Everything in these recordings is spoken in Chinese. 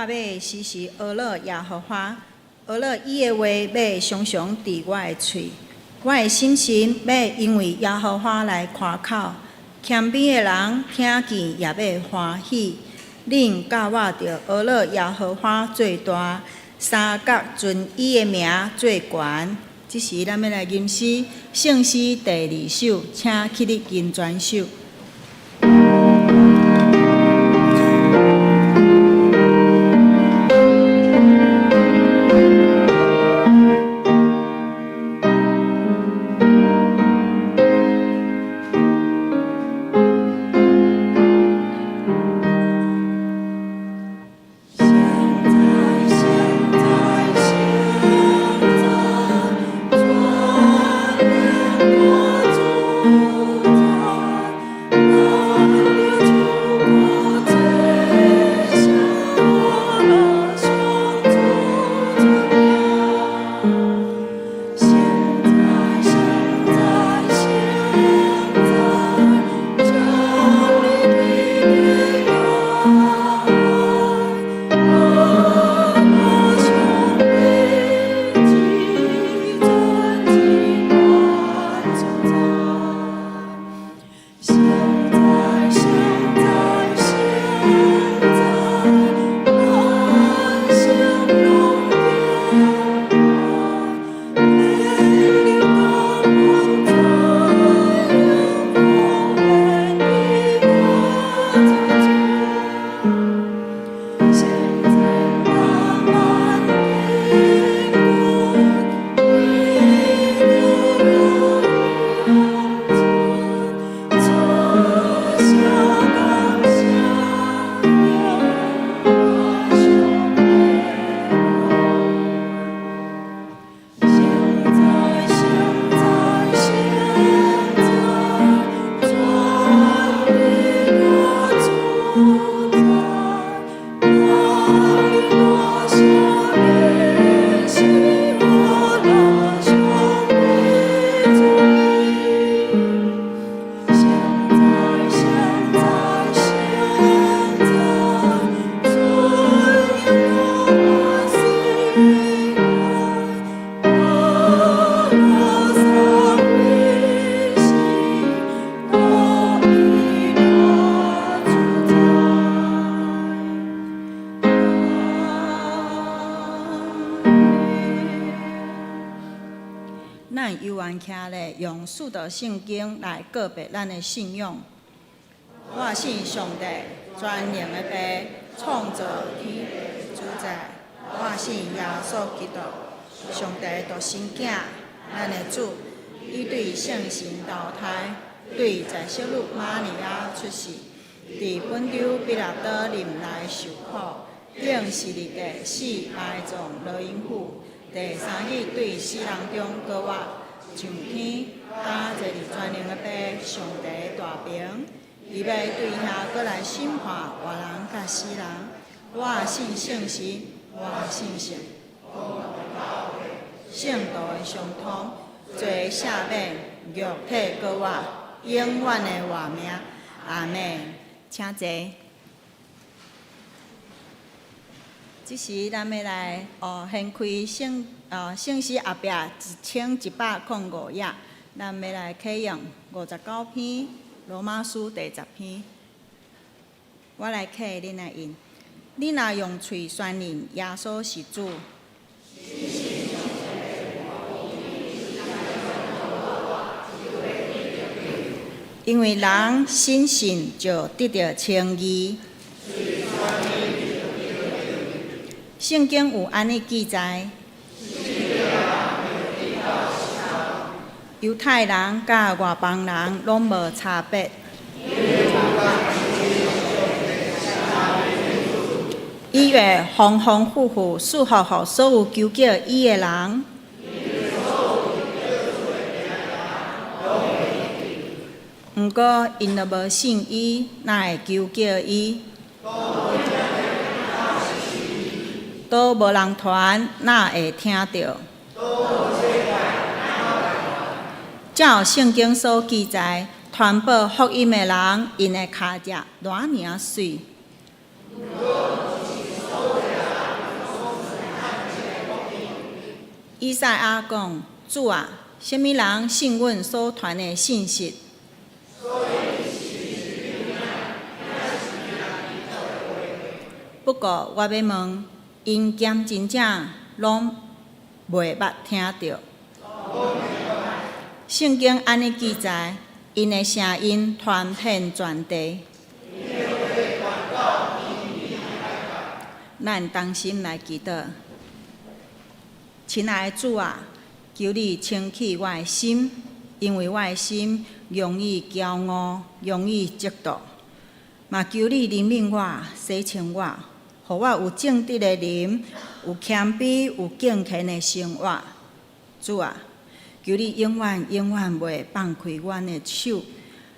要时时学乐耶和华，学乐伊的话要常常伫我的喙。我的心神要因为耶和华来夸口，谦卑的人听见也要欢喜。恁教我着学乐耶和华最大，三角尊伊的名最悬。即时咱要来吟诗，圣诗第2首，请起立吟全首。咱犹原徛咧，用四道圣经来告别咱的信仰。我信上帝，全能的爸，创造天地主宰。我信耶稣基督，上帝独生囝，咱的主，伊对圣神投胎，对在小女玛利亚出世，伫本州彼拉多任内受苦，并是伫第4埋葬罗因府。第3日对死人中高活上天，搭坐伫全能的爸上帝大屏，伊要对遐过来审判活人甲死人。我信圣神，我信圣道的相通，做赦免肉体高活，永远的活命。阿们，请坐。即时咱要来掀开圣诗后壁1105页，咱要来启用59篇罗马书第10篇。我来启，恁来引。恁若用喙宣认耶稣是主，因为人信信就得到称义。圣经有安尼记载：犹太人甲外邦人拢无差别。伊会丰丰富富赐福予所有求叫伊的人。毋过因若无信伊，哪会求叫伊？都无人传，哪会听到？照圣经所记载，传播福音的人，因的脚迹偌尔水。以赛亚讲：主啊，什么人信阮所传的信息？不过我要问，因兼真正拢袂捌听到。圣经安尼记载，因的声音传遍全地。咱当心来祈祷，亲爱的主啊，求你清起我的心，因为我的心容易骄傲，容易嫉妒。嘛求你怜悯我，洗清我，互我有正直的灵，有谦卑、有敬虔的生活。主啊，求你永远袂放开阮的手，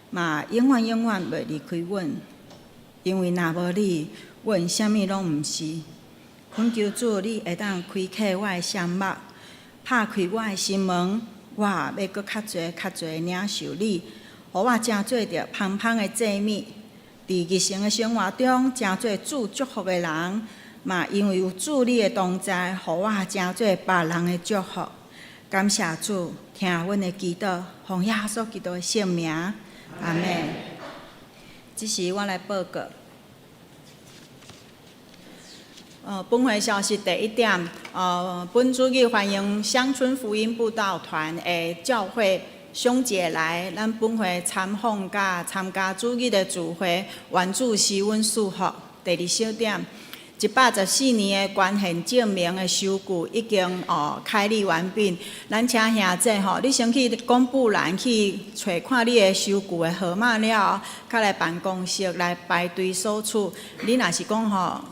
嘛永远袂离开阮。因为若无你，阮啥物拢毋是。恳求主，你会当开启我的双目，拍开我的心门，我要搁较侪领受你，互我真做着芳芳的祭物。伫日常的生活中，真做主祝福的人，嘛因为有主你的同在，互我真做别人的祝福。感谢主，听阮的祈祷，奉耶稣基督的圣名，阿门。这时我来报告。本会消息第一点，本主日欢迎乡村福音布道团的教会兄姐来咱本会参访甲参加主日的聚会，愿主施阮祝福。第二小点，114年的捐献证明的收据已经开立完毕，咱请兄姐你先去公布栏去找看你的收据的号码了，较来办公室来排队索取。你若是讲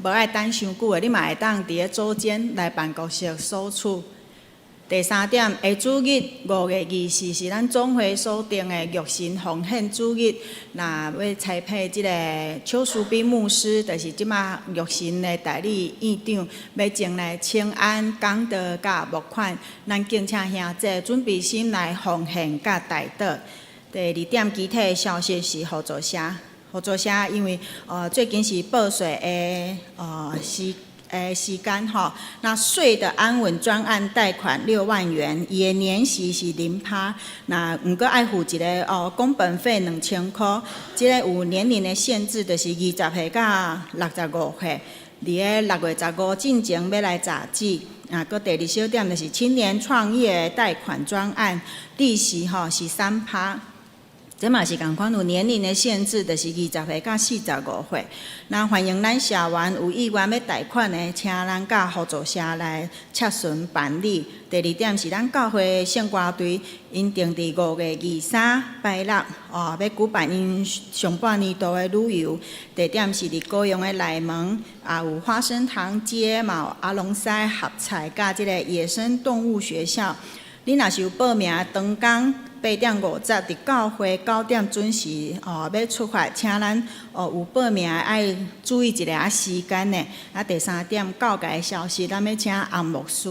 无爱等伤久的，你嘛会当伫咧组间来办公室索取。第三点，下主日5月24是咱总会所定的玉神奉献主日，若要栽培即个邱淑斌牧师，就是即马玉神的代理院长，要前来请安讲道甲募款，咱敬请兄弟准备心来奉献甲代祷。第二点，具体的消息是合作社。合作社因为最近是报税的时间吼，那税的安稳专案贷款6万元，伊的年息是0%，那毋过爱付一个工本费2000块，即个有年龄的限制，就是20岁到65岁，伫个6月15进前要来查址。搁第二小点就是青年创业贷款专案，利息是3%。这嘛是共款有年龄的限制，就是20岁到45岁。那欢迎咱社员有意愿要贷款的，请咱甲合作社来洽询办理。第二点是咱教会圣歌队，因定伫5月23拜六，要举办因上半年度的旅游。地点是伫高雄的内门，有花生堂街嘛，有阿龙塞合菜甲即个野生动物学校。你若是有报名当工8点50，伫教会9点准时要出发，请咱有报名爱注意一下时间呢。第三点告解消息，咱要请洪牧师。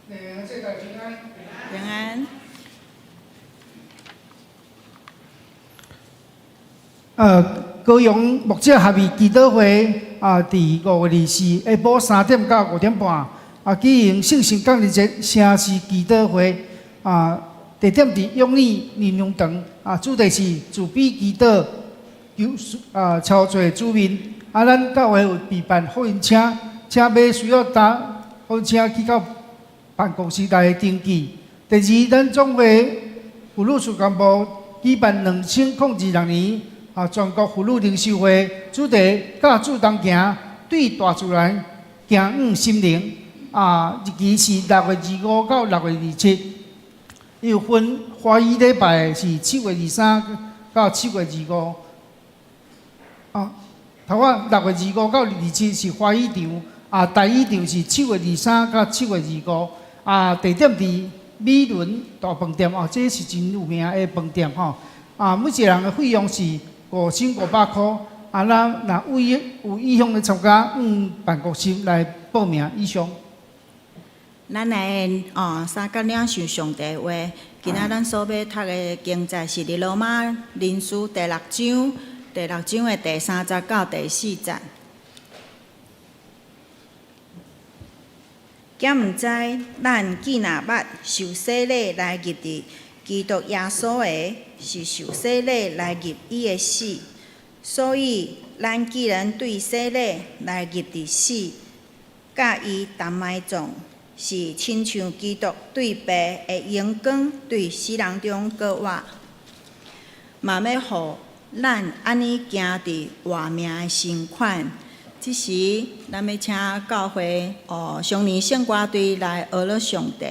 平安。高雄牧者合意祈祷会伫5月24下晡3点到5点半。举行圣神降日节城市祈祷会，地点伫永利林良堂，主题是自卑祈祷，操作主面。咱教会有备办福音车，车尾需要搭福音车去到办公室来登记。第二，咱总会妇女事工部举办2006年全国妇女灵修会，主题教主同行，对大自然行心灵。日期是6月25到6月27，有分华语礼拜是7月23到7月25。头仔6月25到27是华语场，台语场是7月23到7月25。地点伫美伦大饭店，这是真有名的饭店吼。每一个人的费用是5500块。咱若有意向的参加，办公室来报名以上。咱来三角领受上帝话，今仔咱所要读的经节是伫罗马人书第6章的第30到第40节。敢毋知咱既若捌受洗礼来入伫基督耶稣的，是受洗礼来入伊的死。所以，咱既然对洗礼来入伫死，甲伊同埋葬，是亲像基督对爸的荣光对死人中过活，嘛要互咱安尼行伫活命的新款。即时，咱要请教会上年圣歌队来学了上帝。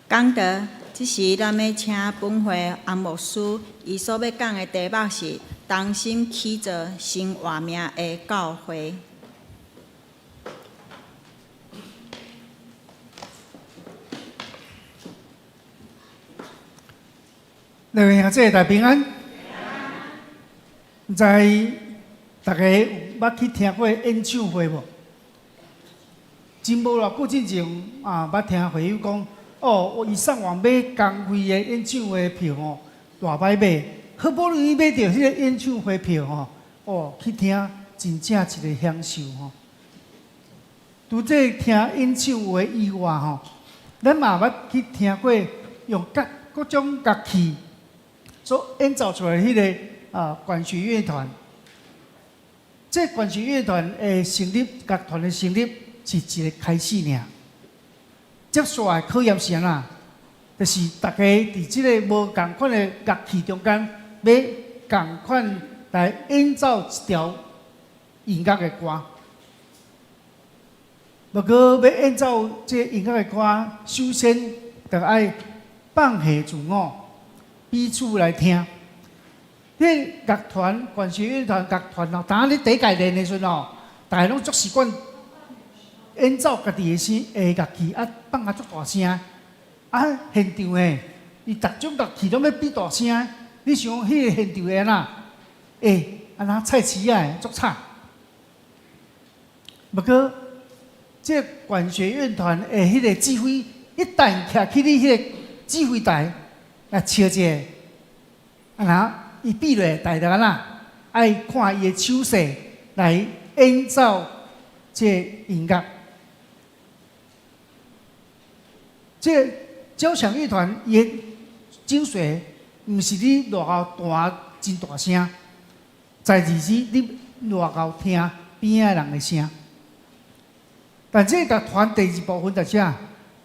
讲道，即时咱要请本会安牧师，伊所要讲的题目是“同心起造新活命的教会”。各位兄弟大平安。毋知大家有捌去听过演唱会无？真无偌久之前捌听会友讲，伊上网买公费的演唱会票吼，大歹买，好不容易买到迄个演唱会票吼，去听真正一个享受吼。除这听演唱会以外吼，咱嘛捌去听过用各种乐器所演奏出来迄个管弦乐团。这管弦乐团的成立，乐团的成立是一个开始尔。接下来考验是安怎？就是大家伫即个无共款的乐器中间，要共款来演奏一条音乐的歌。如果要演奏这音乐的歌，首先就要放下自我，彼此来听。迄乐团、管弦乐团、乐团哦，当你第一届练的时阵哦，大家拢足习惯演奏家己的声乐器，放啊足大声。现场诶，伊逐种乐器拢要比大声。你想迄个现场会安怎？安那菜市仔足吵。不过，这管弦乐团的迄个指挥，一旦徛去你迄个指挥台来笑一下，伊比落大家爱看伊的手势来演奏这音乐。这交响乐团伊的精髓，毋是你偌后弹真大声，在而是你偌后听边仔人的声。但这乐团第二部分就是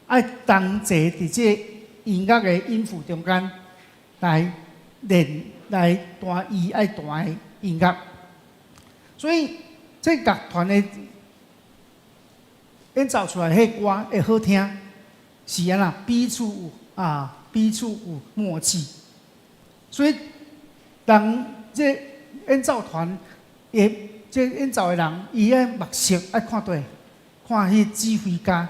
爱同齐伫这音乐的音符中间来练来弹伊爱弹的音乐。所以这乐团的演奏出来迄歌会好听。是安那彼此有默契，所以当这演奏团这演奏的人，伊爱目色爱看对，看迄指挥家。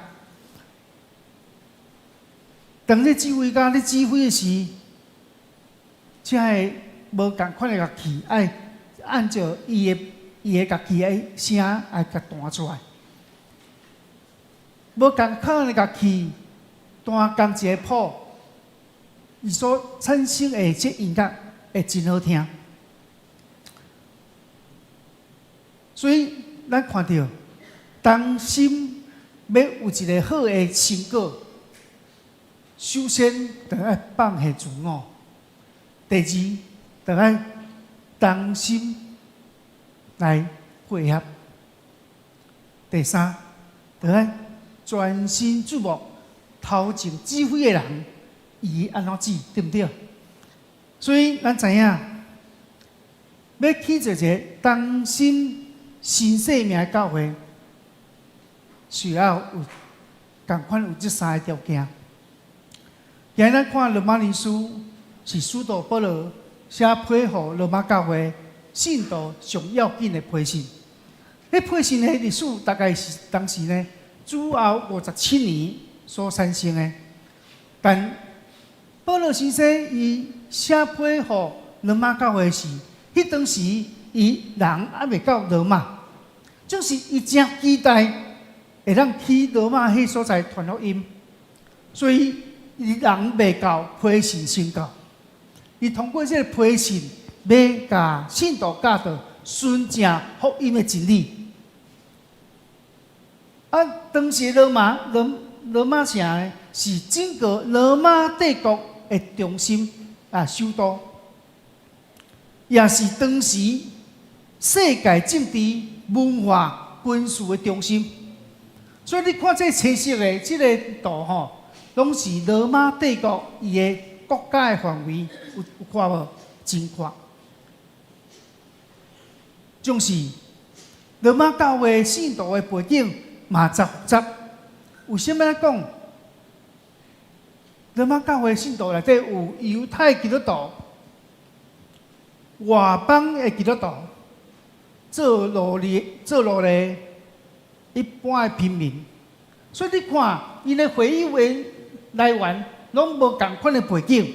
当你指挥家你指挥的时，这个无共款的乐器爱按照伊的乐器的声来甲弹出来，无共款的乐器。弹同一个谱，伊所产生的这音乐会真好听。所以咱看到，当心要有一个好的成果，首先就要放下自我；第二，就要当心来配合；第三，就要专心注目。头前指挥的人，伊安怎指，对不对？所以咱知影，要去做一个当心新生命的教会，需要有共款有这三个条件。今日咱看罗马尼书是使徒保罗写批予罗马教会信徒上要紧的批信。迄批信的历史大概是当时呢，主后57年。所产生的，但保罗先生伊写批予罗马教会时，迄当时伊人还未到罗马，就是伊真期待会当去罗马迄所在传福音，所以伊人未到批信先到，伊通过这个批信，要甲信徒教导顺正福音的真理。当时罗马城呢，是整个罗马帝国的中心首都，也是当时世界政治、文化、军事的中心。所以你看这青色的这个图吼，拢是罗马帝国伊的国家的范围，有看无？真宽。就是罗马教会信徒的背景嘛，真复杂。为什么讲？罗马教会信徒内底有犹太基督徒、外邦的基督徒、做奴隶一般的平民，所以你看，因的会议员来源拢无共款的背景，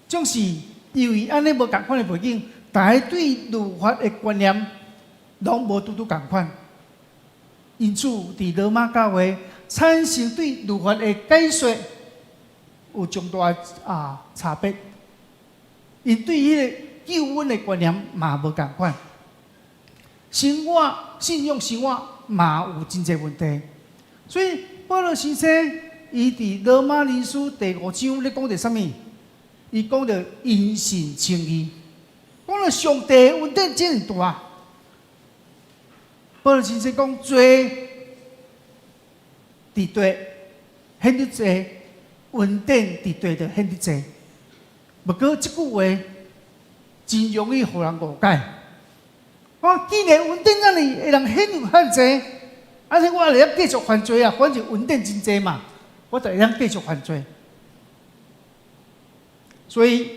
总是由于安尼无共款的背景，大家对律法的观念拢无拄共款。因此，伫罗马教会产生对律法的解说有重大差别，因对迄个救恩的观念嘛无共款，信仰生活嘛有真侪问题。所以保罗先生伊伫罗马人书第5章咧讲着啥物？伊讲着因信称义，讲着上帝恩典真大。保罗先生讲罪伫地显得济，稳定伫地就显得济。不过这句话真容易互人误解。既然稳定那里会人显有遐济，而且我会晓继续犯罪啊，反正稳定真济嘛，我就会晓继续犯罪。所以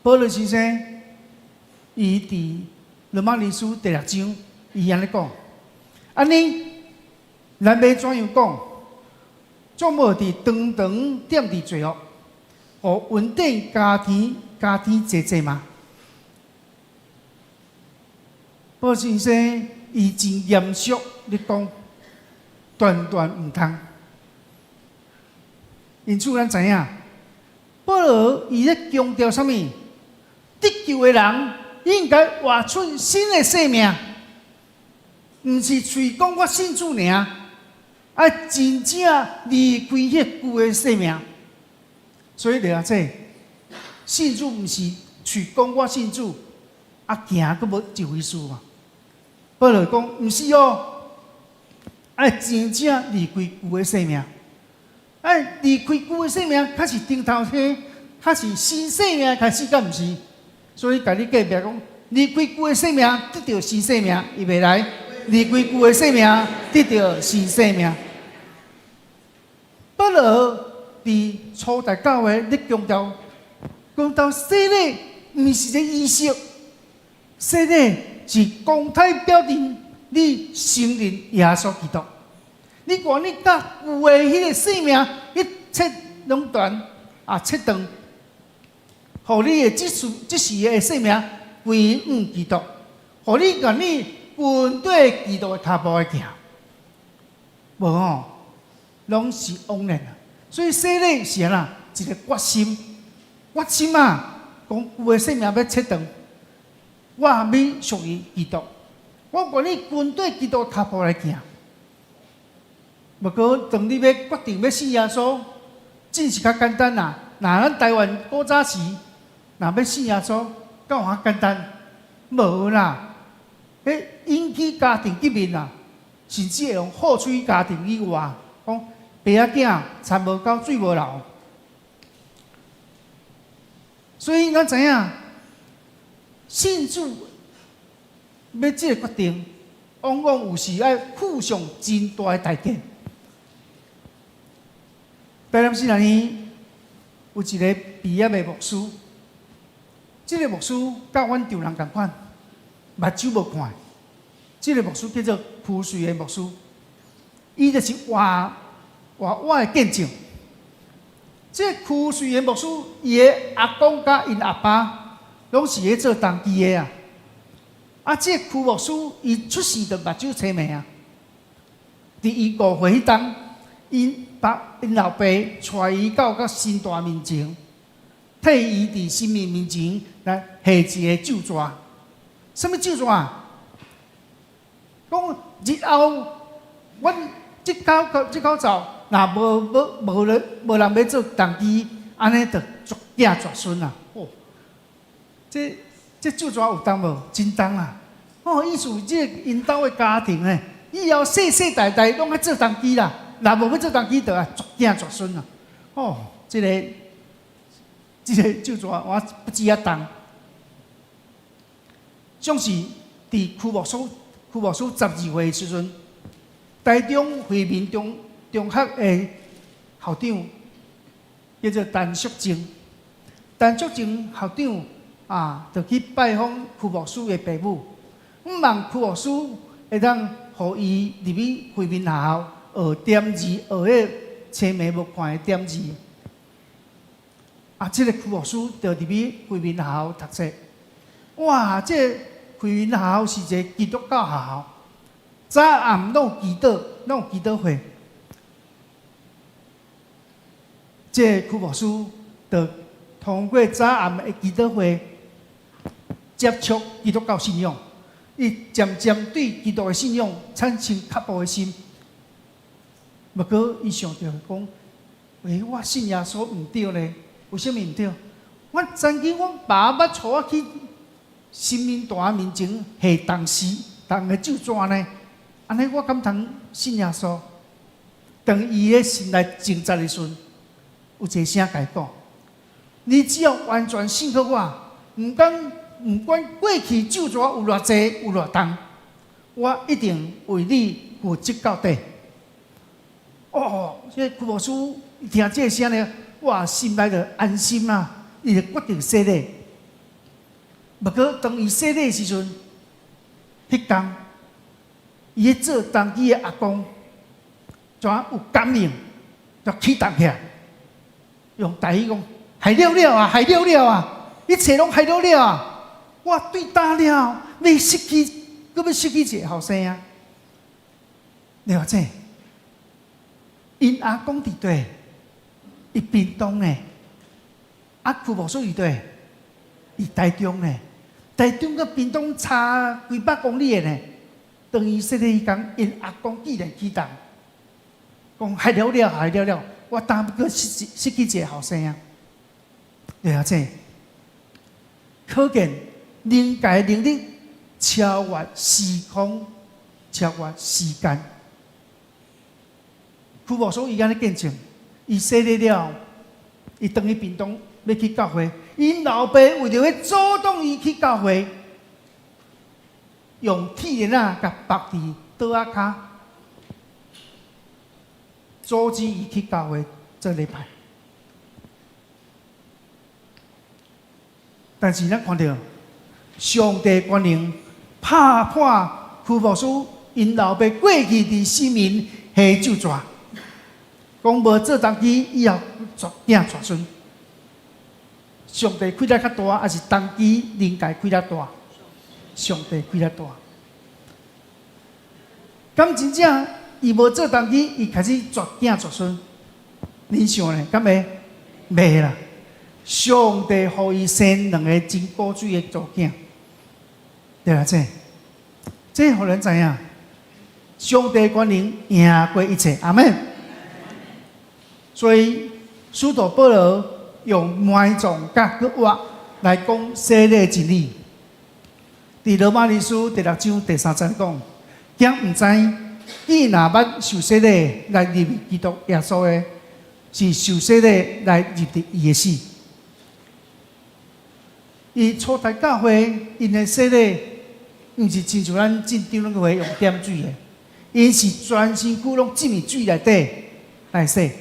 保罗先生伊伫罗马尼书第6章，伊安尼讲，安尼咱要怎样讲？总无伫长长点伫罪恶，互稳定加添济济嘛？保罗先生伊真严肃咧讲，断断毋通。因此咱知影，保罗伊咧强调啥物？得救的人应该活出新的生命，毋是嘴讲我信主尔，要真正离开迄旧的生命。所以了解，信主毋是嘴讲我信主，行佫无一回事嘛。保罗讲毋是哦，要真正离开旧的生命，要离开旧的生命，较是顶头天，较是新生命开始，敢毋是？所以，甲你隔壁讲，离开旧的生命，得到新生命，伊袂来；离开旧的生命，得到新生命。保罗伫初代教会咧强调，讲到洗礼毋是个仪式，洗礼是公开表明你承认耶稣基督，你愿意甲有的迄个生命一切拢切断。互你的即时的生命归向基督，互你愿意跟对基督的脚步来行，无吼，拢是枉然啊！所以洗礼是安怎？一个决心，决心啊！讲有的生命要切断，我要属于基督，我愿意跟对基督的脚步来行。不过，当你要决定要信耶稣，真是较简单啦。咱台湾古早时。若要信耶稣，敢有遐简单？无啦，引起家庭革命啦，甚至会用好嘴家庭以外，讲爸仔囝田无够水无流。所以咱知影，信主要这个决定，往往有时要付上真大的代价。台南市内呢，有一个毕业的牧师。这个牧师甲阮丈人共款，目睭无看。这个牧师叫做区瑞的牧师，伊就是活我的见证。这区瑞的牧师，伊的阿公甲因阿爸，拢是咧做当机的啊。这区牧师，伊出世就目睭青盲啊。伫伊5岁迄当，因老爸带伊到新大面前。替伊伫生命面前来下一个咒詛。什么咒詛啊？讲日后，阮即口走，若无人要做同机，安尼就绝子绝孙啊！哦，这咒詛有重无？真重啊！意思这因兜的家庭呢，以后世代代拢要做同机啦，若无要做同机，就啊绝子绝孙啊！这个咒诅我不止啊重，总是伫区牧师12岁的时阵，台中惠民中学的校长叫做陈淑静。陈淑静校长就去拜访区牧师的爸母，望区牧师会当互伊入去惠民学校学点字，学迄青眉无看的点字。这个区牧师就入去惠民学校读册。哇，这惠民学校是一个基督教学校，早暗拢有祈祷会。这个区牧师就通过早暗的祈祷会接触基督教信仰，伊渐渐对基督的信仰产生刻薄的心。不过，伊想到讲，我信耶稣唔对呢？为什么唔对？我曾经，阮爸捌带我去新民大面前下当时重的咒詛呢？安尼我敢通信耶稣？当伊咧心内挣扎的时阵，有一个声甲伊讲：你只要完全信靠我，毋管过去咒诅有偌济有偌重，我一定为你负责到底。哦，这屈牧师听这声呢，哇，心内就安心啊！伊就决定洗礼。不过当伊洗礼的时阵，迄天伊咧做当机的阿公，怎有感应，就启动起来，用台语讲：害了了啊，害了了啊！一切拢害了了啊！我对大了，要失去，搁要失去一个后生啊！了解？因阿公伫对，伊屏东呢，啊屈牧师伫对，伊台中呢，台中甲屏东差几百公里的呢。当伊说迄天，因阿公既然启动，讲害了了，害了了，我当不过失去一个后生啊！了解？可见灵界能力超越时空，超越时间。屈牧师伊安尼见证，伊洗礼了，伊回去屏东要去教会，因老爸为着要阻挡伊去教会，用铁链仔甲绑伫桌仔骹，阻止伊去教会做礼拜。但是咱看到上帝权能拍破屈牧师因老爸过去伫生命下咒诅。讲无做当机以后绝囝绝孙，上帝开得较大，还是当机灵界开得大？上帝开得大。咁真正伊无做当机，伊开始绝囝绝孙，你想呢？敢会？袂啦！上帝予伊生两个真古水的祖囝，对啦，这互人知影，上帝权能赢过一切。阿门。所以，使徒保罗用埋葬甲割挖来讲洗礼真理。伫罗马尼书第6章第3节讲：惊毋知，伊若捌受洗礼来入基督耶稣的，是受洗礼来入伫伊的死。伊初代教会因的洗礼，毋是亲像咱进长老会用点水的，因是全身躯拢浸入水内底来洗。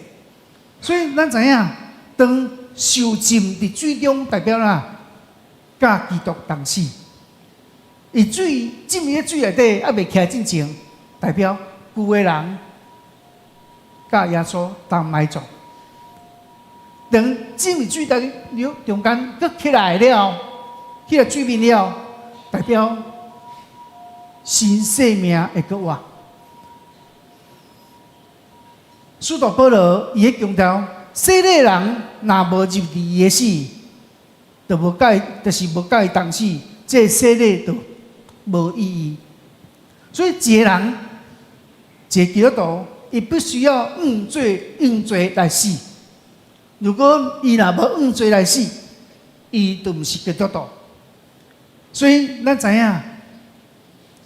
所以咱知影，当受浸伫水中，代表啦，甲基督同死。伊水浸入水内底，还未起来进前，代表旧个人甲耶稣同埋葬。等浸入水内中间，佮起来了，起来水面了，代表新生命会佮活。使徒保罗伊咧强调，洗礼人若无入伫伊的死，就无就是无甲伊同死，这洗礼就无意义。所以一个人，一个基督徒，伊必须要用罪来死。如果伊若无用罪来死，伊就毋是基督徒。所以咱知影，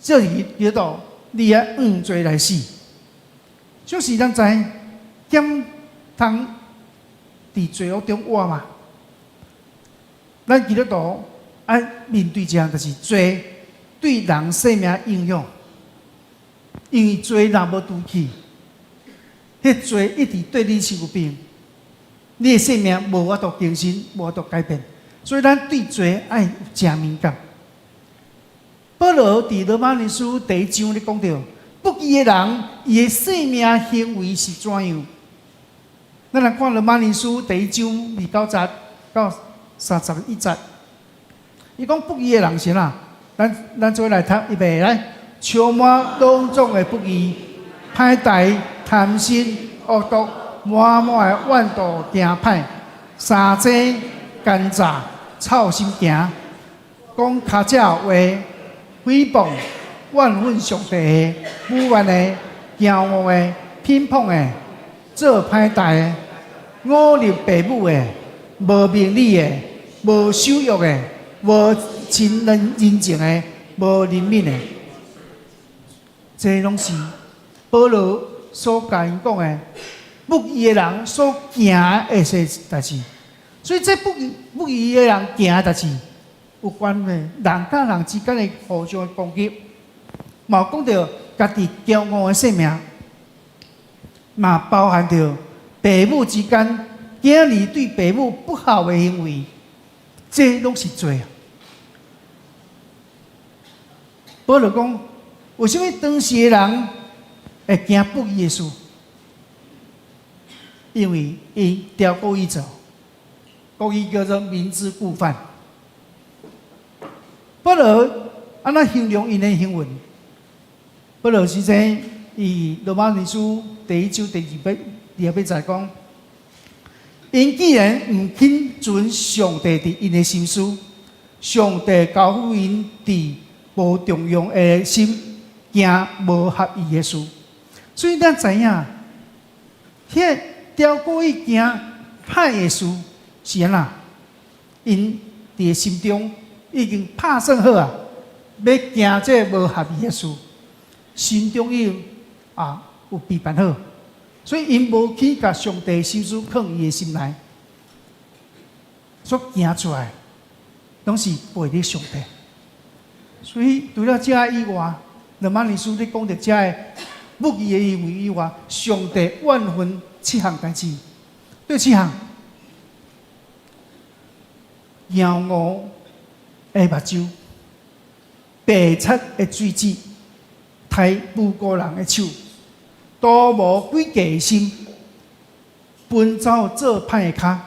这是基督徒，你要用罪来死。就是咱知。兼通伫罪恶中活嘛？咱基督徒爱面对这样，就是罪对人生命影响。因为罪若无除去，迄罪一直对你是有病，你的生命无法度更新，无法度改变。所以咱对罪爱有正敏感。保罗伫罗马尼书第1章咧讲到，不义的人，伊的生命行为是怎样？咱来看罗马尼书第1章29节到31节，伊讲不义的人是哪？咱做来读预备来，充满种种的不义，歹待、贪心、恶毒，满满的怨妒、行歹，三者奸诈、操心行，讲卡假话，诽谤、怨恨上帝的、污蔑的、骄傲的、偏颇的，做歹待的。忤逆父母的，无明理的，无羞辱的，无亲人情的，无怜悯的。这拢是保罗所甲因讲的不义的人所行的些代志。所以这不义的人行的代志，有关的人甲人之间的互相的攻击，嘛讲到家己骄傲的性命，嘛包含着父母之间囝儿对父母不好的行为，这拢是罪啊。保罗讲，为什么当时的人会行不义的事？因为伊条故意走，故意叫做明知故犯。保罗安那形容因的行为？保罗先生以罗马尼书第1章第2节讲，因既然唔肯遵上帝伫因的心思，上帝交付因伫无重用的心，行无合意的事，所以咱知影，迄条故意行歹的事是安那？因伫心中已经拍算好啊，要行这无合意的事，心中已经有备办好，所以因无去甲上帝心思放伊的心内，所行出来，拢是背伫上帝。所以除了这以外，罗马尼书咧讲到这个不义的行为以外，上帝万分7项代志，对7项：骄傲的目睭，白贼的嘴舌，抬不过人的手，多无规矩的心，奔走做歹的脚，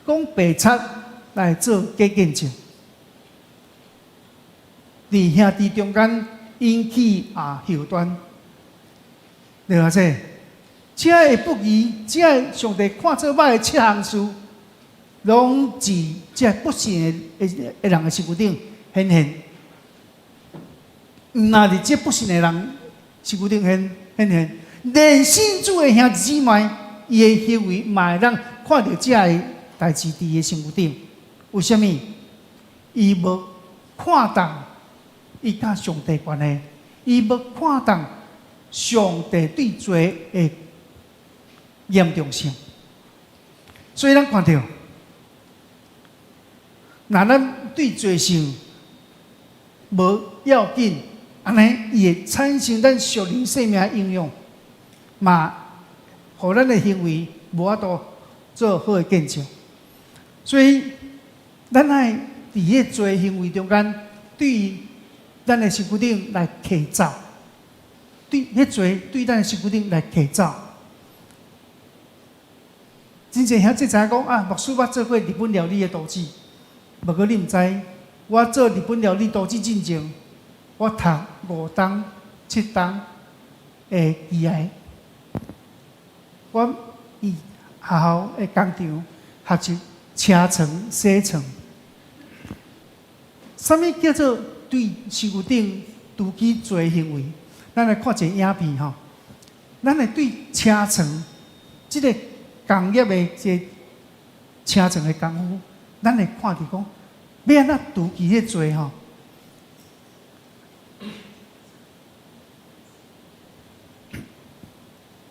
讲白贼来做假见证。伫兄弟中间引起后端，了解这？这个不义，这个上帝看做歹的7项事，拢是这不信的人的身躯顶显现。若伫这不信的人身躯顶显现，连信主的兄弟姊妹，伊的行为嘛会让看到这个代志伫伊身躯顶。为什么？伊无看重伊甲上帝关系，伊无看重上帝对罪的严重性。所以咱看到，若咱对罪性无要紧，安尼伊会产生咱属灵生命的影响，嘛，互咱的行为无法度做好的见证。所以，咱爱伫迄罪行为中间，对咱的身躯顶来起造，对迄罪对咱的身躯顶来起造。真侪兄弟知影讲牧师我做过日本料理的厨师，无过你毋知，我做日本料理厨师进前，我读5档、7档的技艺，我以学校的工厂学习车床、洗床。什么叫做对身躯顶拄起罪行为？咱来看一个影片吼，咱来对车床即个工业的这车床的功夫，咱会看到讲，要安怎拄起迄罪吼？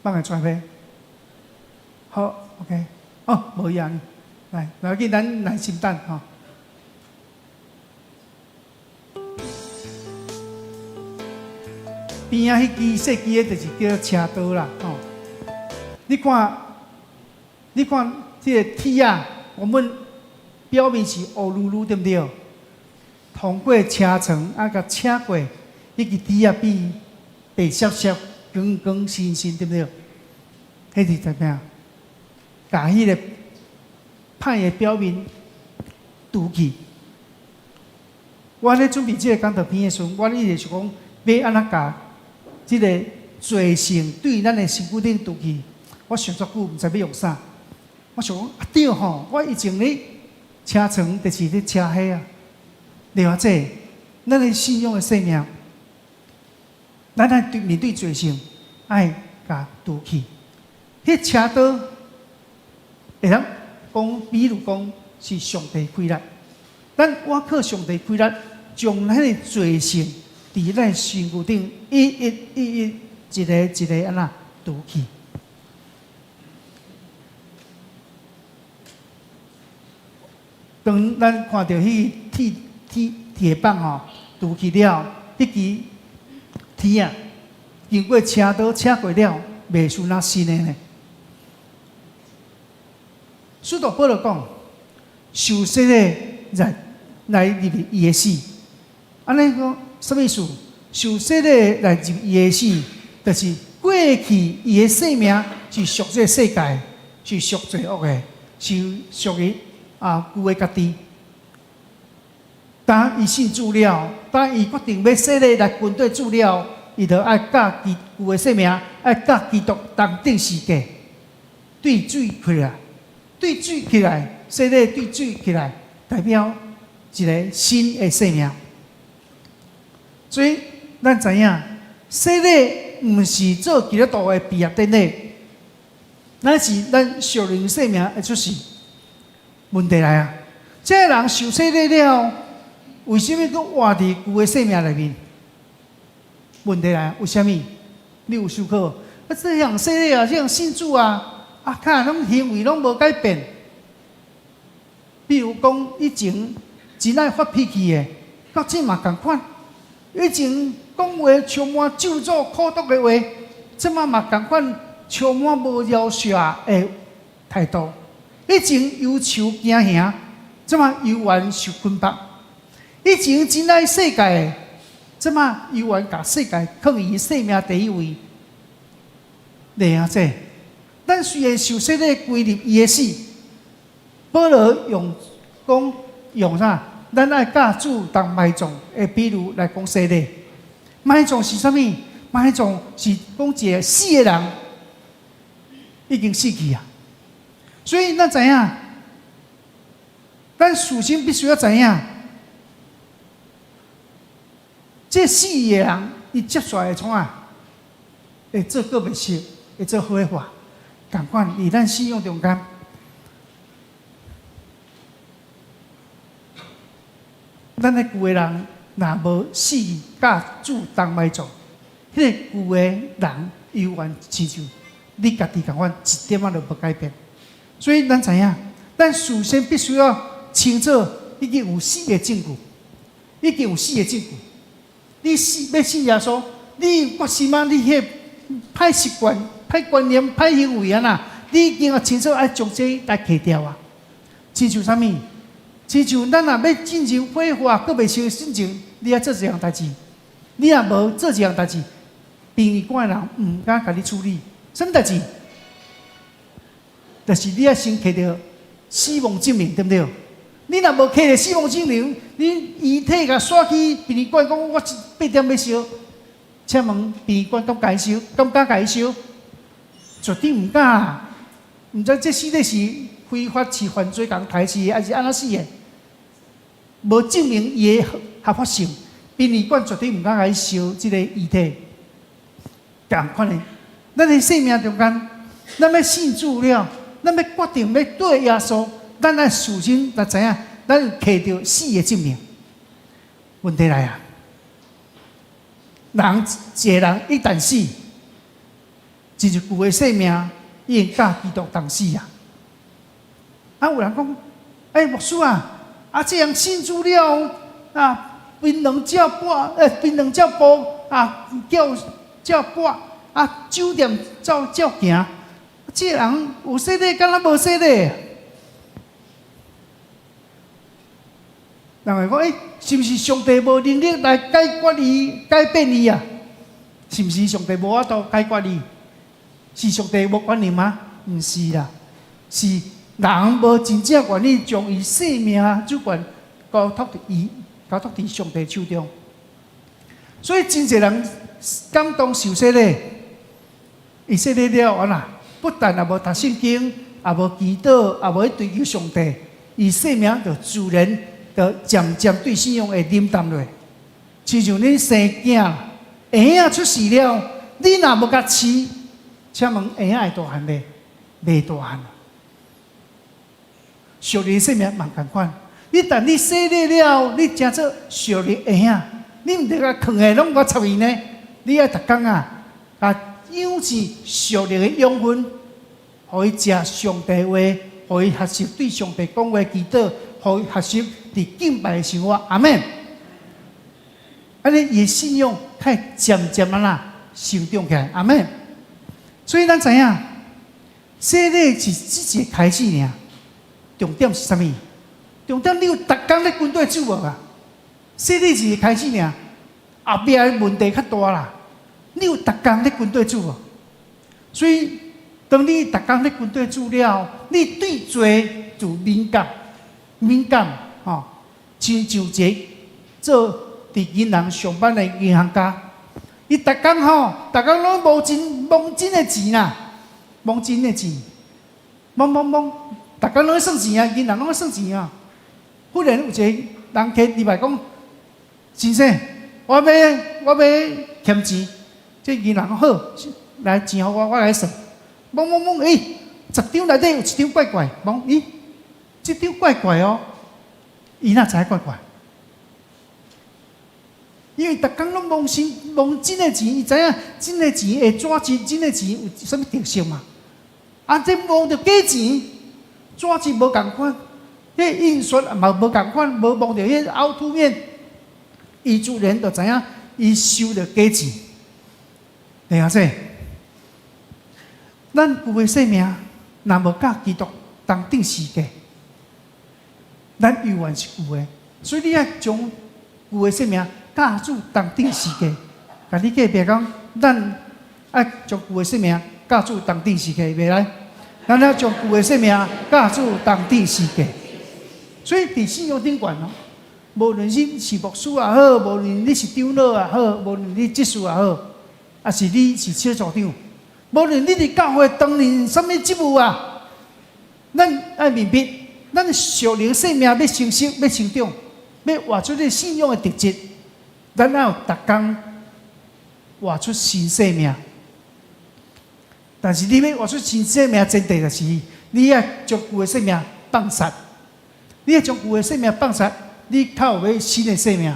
放个转呗。好 ，OK， 无一样，来，要紧，咱耐心等吼。边仔迄支细支的，就是叫车刀啦，吼。你看，这个铁啊，我们表面是乌噜噜，对不对？通过车床甲车过，迄个铁啊变白闪闪、光光新新，对不对？迄是怎样？把迄个歹的表面除去。我咧准备这个讲道片的时候，我一直是讲要安怎甲这个罪性对咱的身躯顶除去。我想足久，毋知要用啥。我想讲对吼，我以前咧车床就是咧车迄啊。了解，咱的信仰的生命，咱爱面对罪性，爱甲除去。迄车刀会当讲，比如讲是上帝开力，我靠上帝开力，将咱的罪性伫咱身躯顶一个安那涂去。当咱看到铁棒吼涂去了，迄支铁啊，经过车刀车过了，袂输那新的呢。使徒保罗讲，受洗的来入伊的死，安尼讲什么意思？受洗的来入伊的死，就是过去伊的性命是属这世界，是属罪恶的，是属于旧的家己。当伊信主了，当伊决定要洗礼来军队主了，伊就爱甲旧的性命，爱甲基督同定世界，对水起来，对水起来，洗礼对水起来，代表一个新的生命。所以咱知影，洗礼毋是做基督徒的毕业典礼，乃是咱属灵生命的出世。问题来啊，这个人受洗礼了，为什么佫活伫旧的生命里面？问题来，为什么？你有想过？这样洗礼啊，这样信主啊，看拢行为拢无改变。比如讲，以前真爱发脾气的，到即嘛共款。以前讲话充满咒诅、苦毒的话，即嘛嘛共款，充满无饶恕的态度。以前忧愁惊吓，即嘛犹原受捆绑。以前真爱世界的，即嘛犹原甲世界放于生命第一位。你啊，咱虽然受洗礼归入伊的死，保罗用啥？咱爱甲主当埋葬的比如来讲洗礼。埋葬是啥物？埋葬是讲一个死的人已经死去啊。所以咱知影，咱首先必须要知影，这死的人伊接出来的创啊，会做个袂熟，会做好话，共款伫咱信仰中间。咱迄旧的人若无死，甲主同埋葬，迄个旧的人犹原亲像你家己共款，一点仔都无改变。所以咱知影，咱首先必须要清楚已经有死的证据，已经有死的证据。你死要信耶稣，你决心啊，你迄歹习惯、歹观念、歹行为啊呐，你已经要清楚爱将这来戒掉啊。亲像啥物？亲像咱若要进行火化，阁袂熟进前，你要做一样代志。你若无做一样代志，殡仪馆的人毋敢甲你处理。什么代志？就是你要先摕到死亡证明，对不对？你若无摕到死亡证明，你遗体甲刷去殡仪馆，讲我8点要烧，请问殡仪馆敢甲伊烧？敢甲伊烧？绝对毋敢。毋知这死的是非法是犯罪共杀死，还是安怎死的？无证明伊的合法性，殡仪馆绝对毋敢甲伊烧这个遗体。共款的，咱的生命中间，咱要信主了。咱要决定要对耶稣，咱爱首先来知影，咱有摕到死的证明。问题来啊，一个人一旦死，就是旧的生命已经甲基督同死啊。有人讲，牧师啊，这样信主了槟榔照播照播酒店照行。这人有洗礼，敢若无洗礼？人会讲，是毋是上帝无能力来解决伊、改变伊啊？是毋是上帝无法度解决伊？是上帝无权利吗？毋是啦，是人无真正愿意将伊生命主权交托伫上帝手中。所以真侪人感动受洗礼，伊洗礼了完啦。不但也无读圣经，也无祈祷，也无追求上帝，伊生命就自然就渐渐对信仰会冷淡落。亲像恁生囝，婴仔出世了，你若无甲饲，请问婴仔会大汉未？未大汉。属灵生命嘛共款，你但你洗礼了，你真做属灵婴仔，你毋得甲藏的拢我插伊呢？你爱逐工啊，养成属灵的养分，互伊食上帝话，互伊学习对上帝讲话祈祷，互伊学习伫敬拜的生活。阿门。安尼伊的信仰开渐渐成长起来。阿门。所以咱知影，洗礼是只一个开始尔，重点是啥物？重点你有逐工咧军队煮无啊？洗礼是一个开始尔，后壁的问题较大啦。你有逐工咧军队煮无？所以当你逐工咧军队煮了，你对罪就敏感吼，亲像一个做伫银行上班的银行家。伊逐工拢无真的钱啦，无真的钱，逐工拢算钱啊，银行拢算钱啊。忽然有一个人客入来讲：“先生，我要欠钱。”这银行讲好，来钱互我来算。10张内底有一张怪怪，这张怪怪哦，伊哪知怪怪？因为逐工拢忘真的钱，伊知影真的钱会怎钱，真的钱有啥物特色嘛？这忘着假钱，怎钱无共款，迄印刷也嘛无共款，无忘着迄凹凸面，伊自然就知影伊收着假钱。听下这，咱旧的生命若无甲基督同顶世界，咱永远是旧的，所以你爱将旧的生命教主同顶世界，甲你隔壁讲，咱爱将旧的生命教主同顶世界，袂来，咱要将旧的生命教主同顶世界。所以伫信仰顶悬哦，无论你是牧师也好，无论你是长老也好，无论你执事也好，还是你是小组长，无论你伫教会担任什么职务啊，咱爱明白，咱属灵生命要成熟、要成长，要活出你信仰的特质。咱要有逐工活出新生命，但是你要活出新生命，前提就是你要将旧的生命放杀，你要将旧的生命放杀，你才有要新的生命。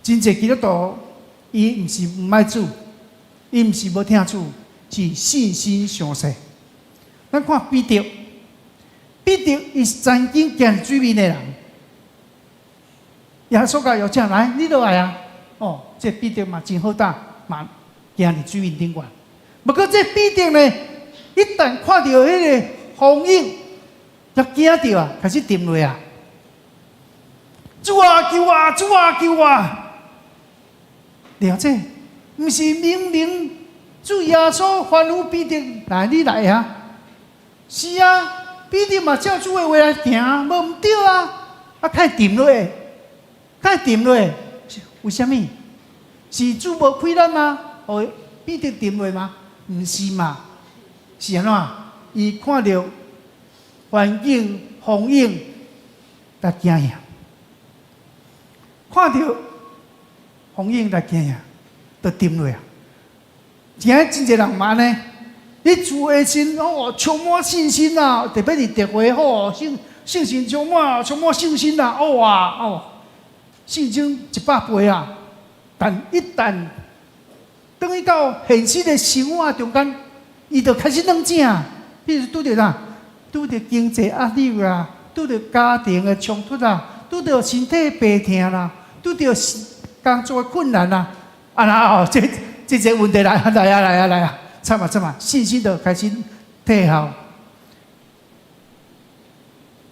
真侪基督徒，伊毋是毋爱主，伊毋是无听主，是信心伤细。咱看彼得伊是曾经见水面的人。耶稣甲邀请来，你落来啊！这彼得嘛真好打，嘛行伫水面顶悬。不过这彼得呢，一旦看到迄个风影，就惊着啊，开始沉落啊！主啊救啊！主啊救啊！了解，毋是明明主耶稣吩咐彼得来，你来啊！是啊，彼得嘛照主的话来行，无毋对啊！开沉落。为什么？是主无开咱吗？彼得沉落吗？毋是嘛？是安怎？伊看到环境、风影，才惊呀！看到风影才惊呀，就沉落啊！真侪人嘛呢？你自下心充满信心啊！特别是特会好，信心充满信心啊！信心100倍啊！但一旦等于到现实的生活中间，伊就开始冷静。比如拄着啥？拄着经济压力啦，拄着家庭的冲突啦，拄着身体病痛啦，拄着工作的困难啦。这个问题来啊！惨啊！信心就开始退后，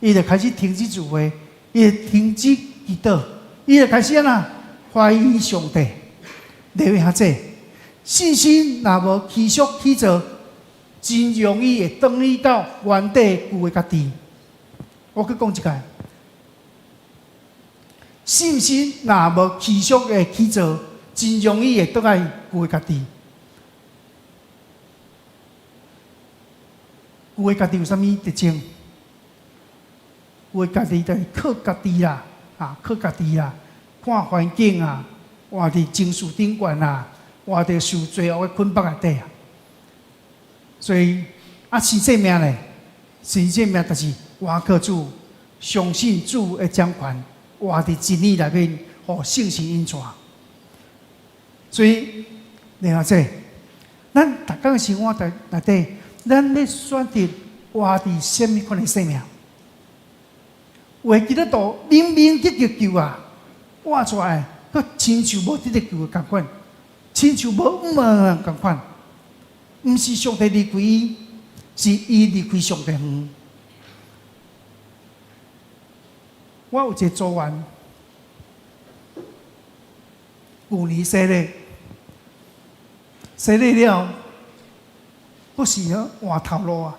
伊就开始停止自卫，伊就停止祈祷。伊就开始怀疑上帝，你会这信心若无持续起造，真容易会转移到原地旧的家己。我去讲一下，信心若无持续的起造，真容易会倒来旧的家己。旧的家己有啥物特征？旧的家己就是靠家己啦。靠家己啦，看环境啊，活伫情绪顶悬啊，活伫受罪恶的捆绑内底啊。所以新生命咧，新生命就是活靠主，相信主的掌权，活伫真理内面，互圣神引带。所以，你看这，咱逐工生活内底，咱要选择活伫什么款的生命？为基督徒明明得着救啊，活出来，佮亲像无得着救的共款，亲像无共款。毋是上帝离开伊，是伊离开上帝远。我有一个组员，去年洗礼了，不是换头路啊，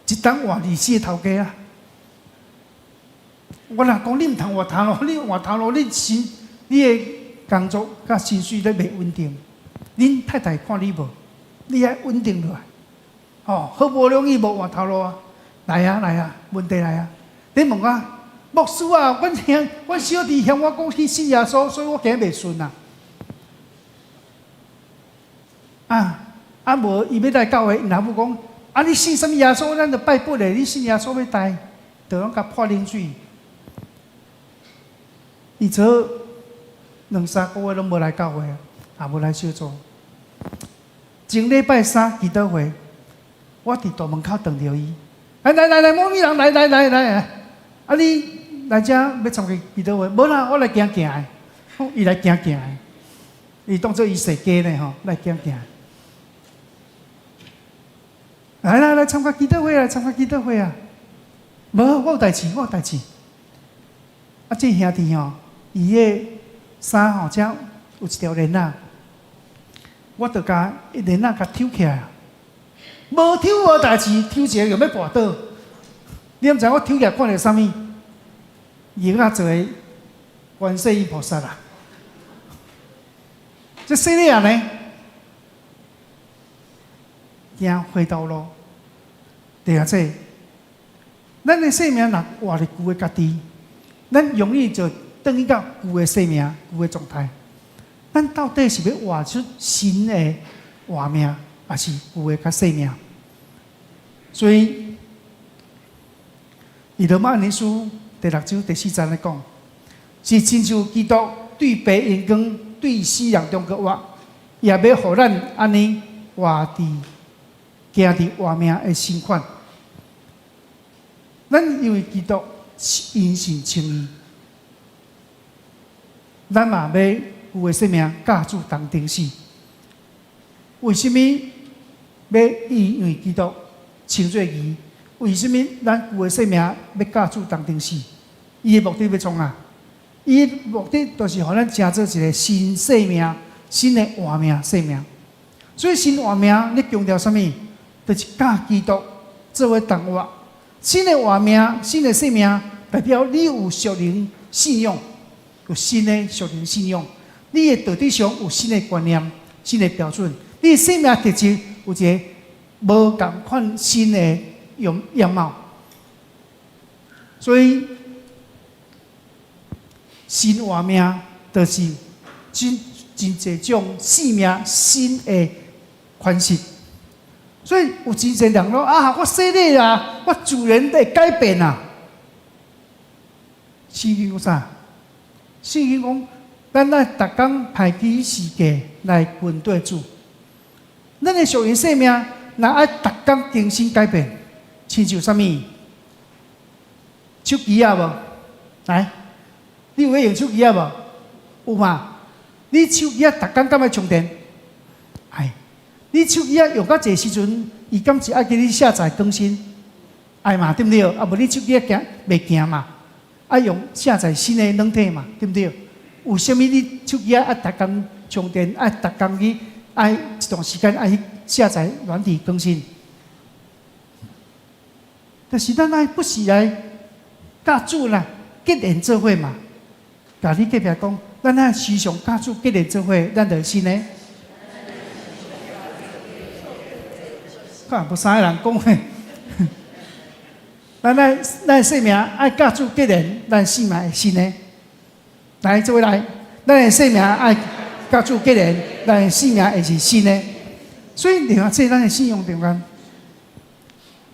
一当换24个头家啊。我若讲你毋通换头路，你换头路，你的工作甲薪水咧袂稳定，恁太太看你无？你爱稳定落来，好不容易无换头路啊！来啊，问题来啊！你问我牧师啊，阮小弟向我讲去信耶稣，所以我行袂顺啊！无伊要来教会，然后讲你信什么耶稣？咱就拜本嘞！你信耶稣要带，就拢甲泼冷水。伊做2-3个月拢无来教会啊，无来小组。前礼拜3祈祷会，我伫大门口等着伊。来，某女人来，你来遮要参加祈祷会？无啦，我来行的。伊来行的，伊当作伊设计呢吼，来行的。来参加祈祷会啊！无，我有代志。这兄弟吼，伊个衫吼，遮有一条链仔。我就甲链仔甲抽起来，无抽无代志，抽一个又要跋倒。你毋知我抽起来看到啥物？伊做个观世音菩萨啦。这洗礼啊呢，行回头路。对啊，这咱的生命若活伫旧的家己，咱容易就转去到旧的生命、旧的状态。咱到底是要活出新的活命，还是旧的较生命？所以，以罗马人书第6章第4节来讲，是亲像基督对白荧光、对死人中国活，也要互咱安尼活伫行伫活命的身款。咱因为基督因信称义，咱嘛要。旧的生命架住当顶死，为什么要因为基督称作义？为什么咱旧的生命要架住当顶死？伊的目的要创啊？伊的目的就是互咱成做一个新生命、新的活命生命。所以新活命，你强调什么？就是架基督作为同活。新的活命、新的生命，代表你有属灵信仰，有新的属灵信仰。你的道德上有新的观念、新的标准，你的生命特质有一个无同款新的样貌。所以新活命就是真侪种生命新的款式。所以有真侪人说我洗礼啦，我自然会改变啊。圣经讲啥？圣经讲。咱来逐工排期时间来军队主，咱的属灵生命，若爱逐工更新改变，亲像啥物？手机啊无？来，你有用手机啊无？有嘛？你手机啊逐工敢要充电？你手机啊用到这时阵，伊敢是爱给你下载更新？爱嘛，对不对？无你手机啊行袂行嘛？爱用下载新的软体嘛，对不对？有啥物你手机啊？逐工充电，逐工去一段时间去下载软体更新。但是咱爱不是来甲主啦结连做伙嘛？甲你隔壁讲，咱爱时常甲主结连做伙，咱就是呢。看无三个人讲诶，咱生命爱甲主结连，咱生命会新呢。来，这位来，咱的生命爱甲主结连，咱的生命会是新的。所以你看，这咱的信仰中间，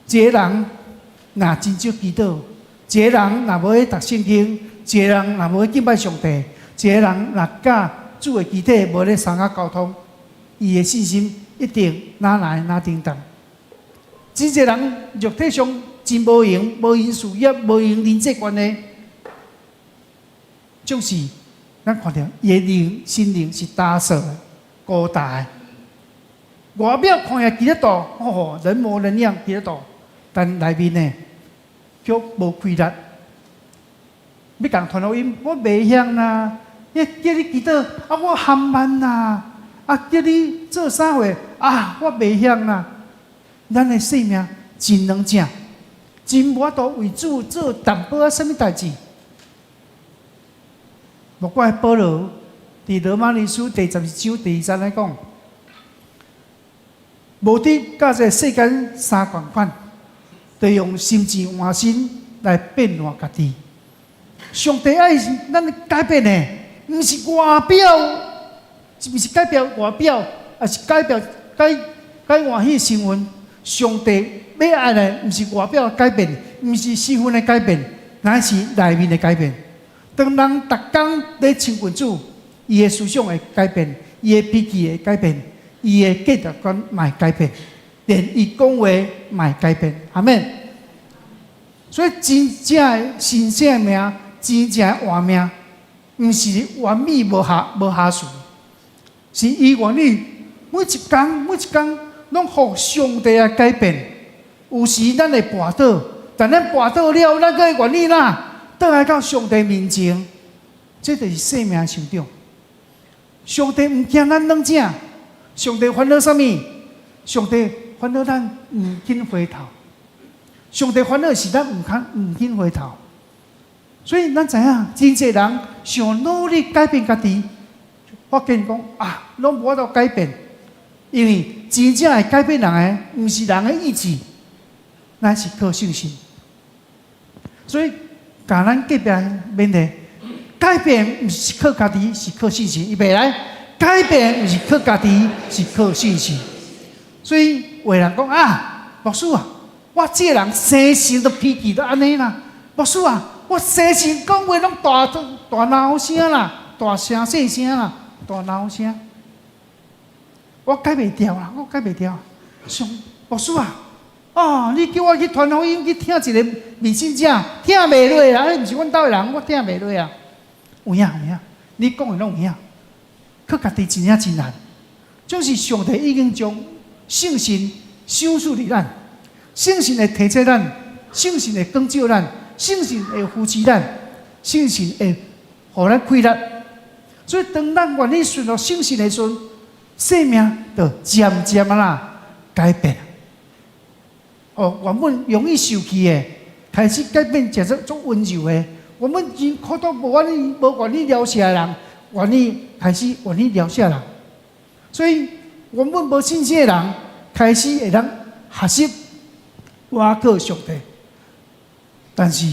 一个人若真少祈祷，一个人若无去读圣经，一个人若无去敬拜上帝，一个人若甲主的肢体无咧相合沟通，伊的信心一定哪来哪叮当。真侪人肉体上真无用，无用事业，无用人际关系，就是咱看到伊的灵心灵是打扫的、孤单的。外表看起来基督徒，哦，人模人样基督徒，但内面呢，却无规律。要讲传福音，我袂晓啦。叫你祈祷，我含慢啦。叫你做啥货，我袂晓啦。咱的性命真软正，真无度为主做淡薄什么代志。莫怪保罗伫罗马尼书第12章第3来讲，无伫甲这世间相共款，就用心智换心来变换家己。上帝爱咱改变的，毋是外表，毋是改变外表，而是改换迄身份。上帝要爱的，毋是外表的改变，毋是身份的改变，乃是内面的改变。当人逐工咧亲近主，伊的思想会改变，伊的脾气会改变，伊的价值观嘛会改变，连伊讲话嘛会改变。阿们。所以真正的神圣的命，真正的活命，毋是完美无瑕疵，是伊愿意每一工拢互上帝来改变。有时咱会跋倒，但咱跋倒了，咱个愿意啦，倒来到上帝面前，这就是生命成长。上帝毋惊咱软正，上帝烦恼啥物？上帝烦恼咱毋肯回头。上帝烦恼是咱毋肯回头。所以咱知影，真侪人想努力改变家己，发现讲拢无法度改变，因为真正会改变人的，毋是人的意志，乃是靠信心。所以，甲咱隔壁面的改变，毋是靠家己，是靠信心。伊袂来改变，毋是靠家己，是靠信心。所以有人讲牧师我这个人生性都脾气都安尼啦。牧师我生性讲话拢大闹声啦，大声细声啦，大闹声。我改袂掉啦，我改袂掉。牧师你叫我去传福音去听一个微信者，听袂落啦，迄毋是阮兜的人，我听袂落啊。有影，你讲的拢有影，靠家己真正真难。就是上帝已经将圣神赏赐伫咱，圣神会提醒咱，圣神会光照咱，圣神会扶持咱，圣神会互咱开力。所以当咱愿意顺服圣神的时阵，生命就渐渐改变。原本容易受气的，开始改变，变成足温柔的。我们已经看到无愿意了解的人，开始愿意了解人。所以原本无信心的人，开始会当学习倚靠上帝。但是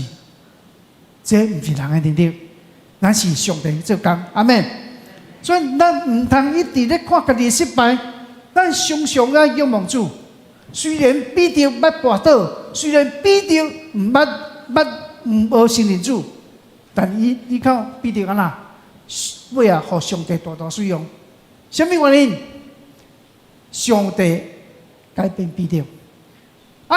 这毋是人的能力，乃是上帝做工。阿们。所以咱毋通一直咧看家己的失败，咱常常要仰望主。虽然必定捌跋倒，虽然必定无信任主，但依靠必定安那，尾互上帝大大使用。什么原因？上帝改变必定。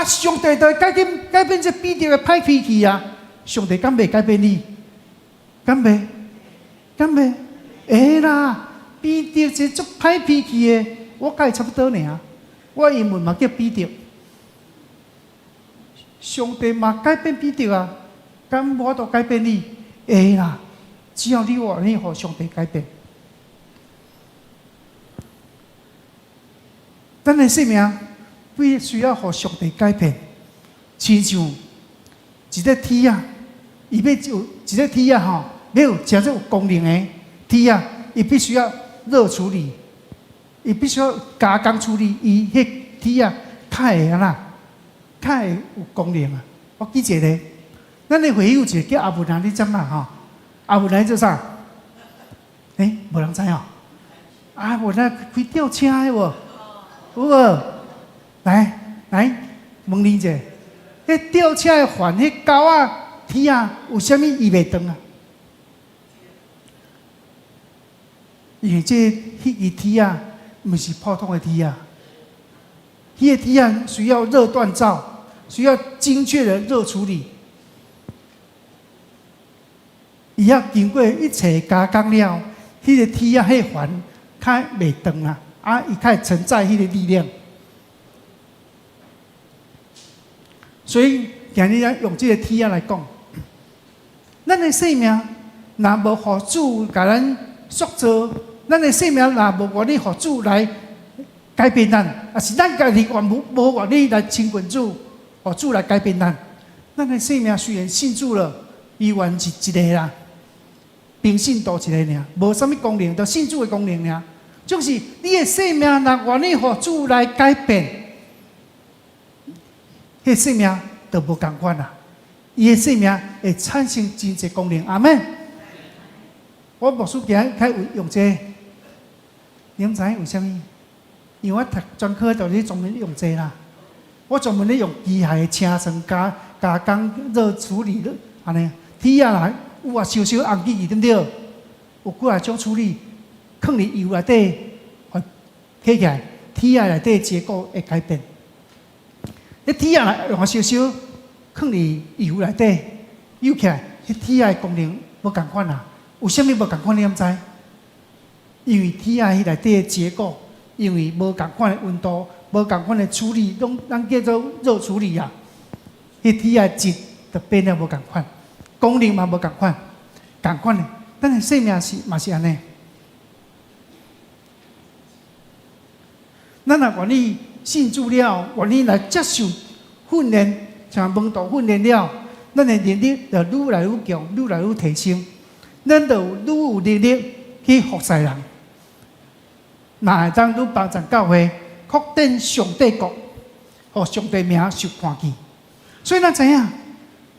上帝就会改变这必定的歹脾气啊！上帝敢袂改变你？敢袂？会啦！必定是足歹脾气的，我甲伊差不多尔。我英文嘛叫彼得，上帝嘛改变彼得啊，敢无法度改变你？会啦，只要你愿意互上帝改变。咱的生命必须要互上帝改变，亲像一个铁伊要有一个铁要有真正有功能的铁伊必须要热处理。伊必须要加工处理，伊迄铁较会较会有功能啊！我记一个，咱的会友一个叫阿文啊，你知嘛阿文来做啥？无人知阿文开吊车的无？有无？来，问你者，迄吊车的环，迄狗铁有啥物伊袂断啊？因为迄个铁啊，不是普通的铁啊，迄个铁啊需要热锻造，需要精确的热处理，伊要经过一切加工了，迄个铁啊，迄环较袂长啦，伊较承载迄个力量。所以今日用这个铁啊来讲，咱的生命若无互主甲咱塑造，咱的生命若无愿意互主来改变咱，也是咱家己无愿意来亲近主，互主来改变咱。咱的生命虽然信主了，依然是一个啦，平信徒一个尔，无啥物功能，就信主的功能尔。就是你的生命若愿意互主来改变。迄生命就无共款啦，伊的生命会产生真侪功能。阿门。我牧师今日开用这，你们知为什么？因为我读专科就是专门用这啦。我专门咧用机械的车床加工热处理的，安尼铁啊啦，有啊烧红记对不对？有几啊种处理，放入油内底，起起来，铁啊内底结构会改变。迄铁啊用烧放入油内底，油起来，迄铁啊功能无共款啦。有啥物无共款？你毋知？因为铁啊迄内底的结构，因为无共款的温度，无共款的处理，咱叫做热处理啊。迄铁啊质就变了无共款，功能嘛无共款，共款的。咱的生命嘛是安尼。咱若愿意信主了，愿意来接受训练，像门徒训练了，咱的能力就愈来愈强，愈来愈提升。咱就愈有能力去服侍人，那会当愈帮助教会扩展上帝国，互上帝名受看见。所以咱知影，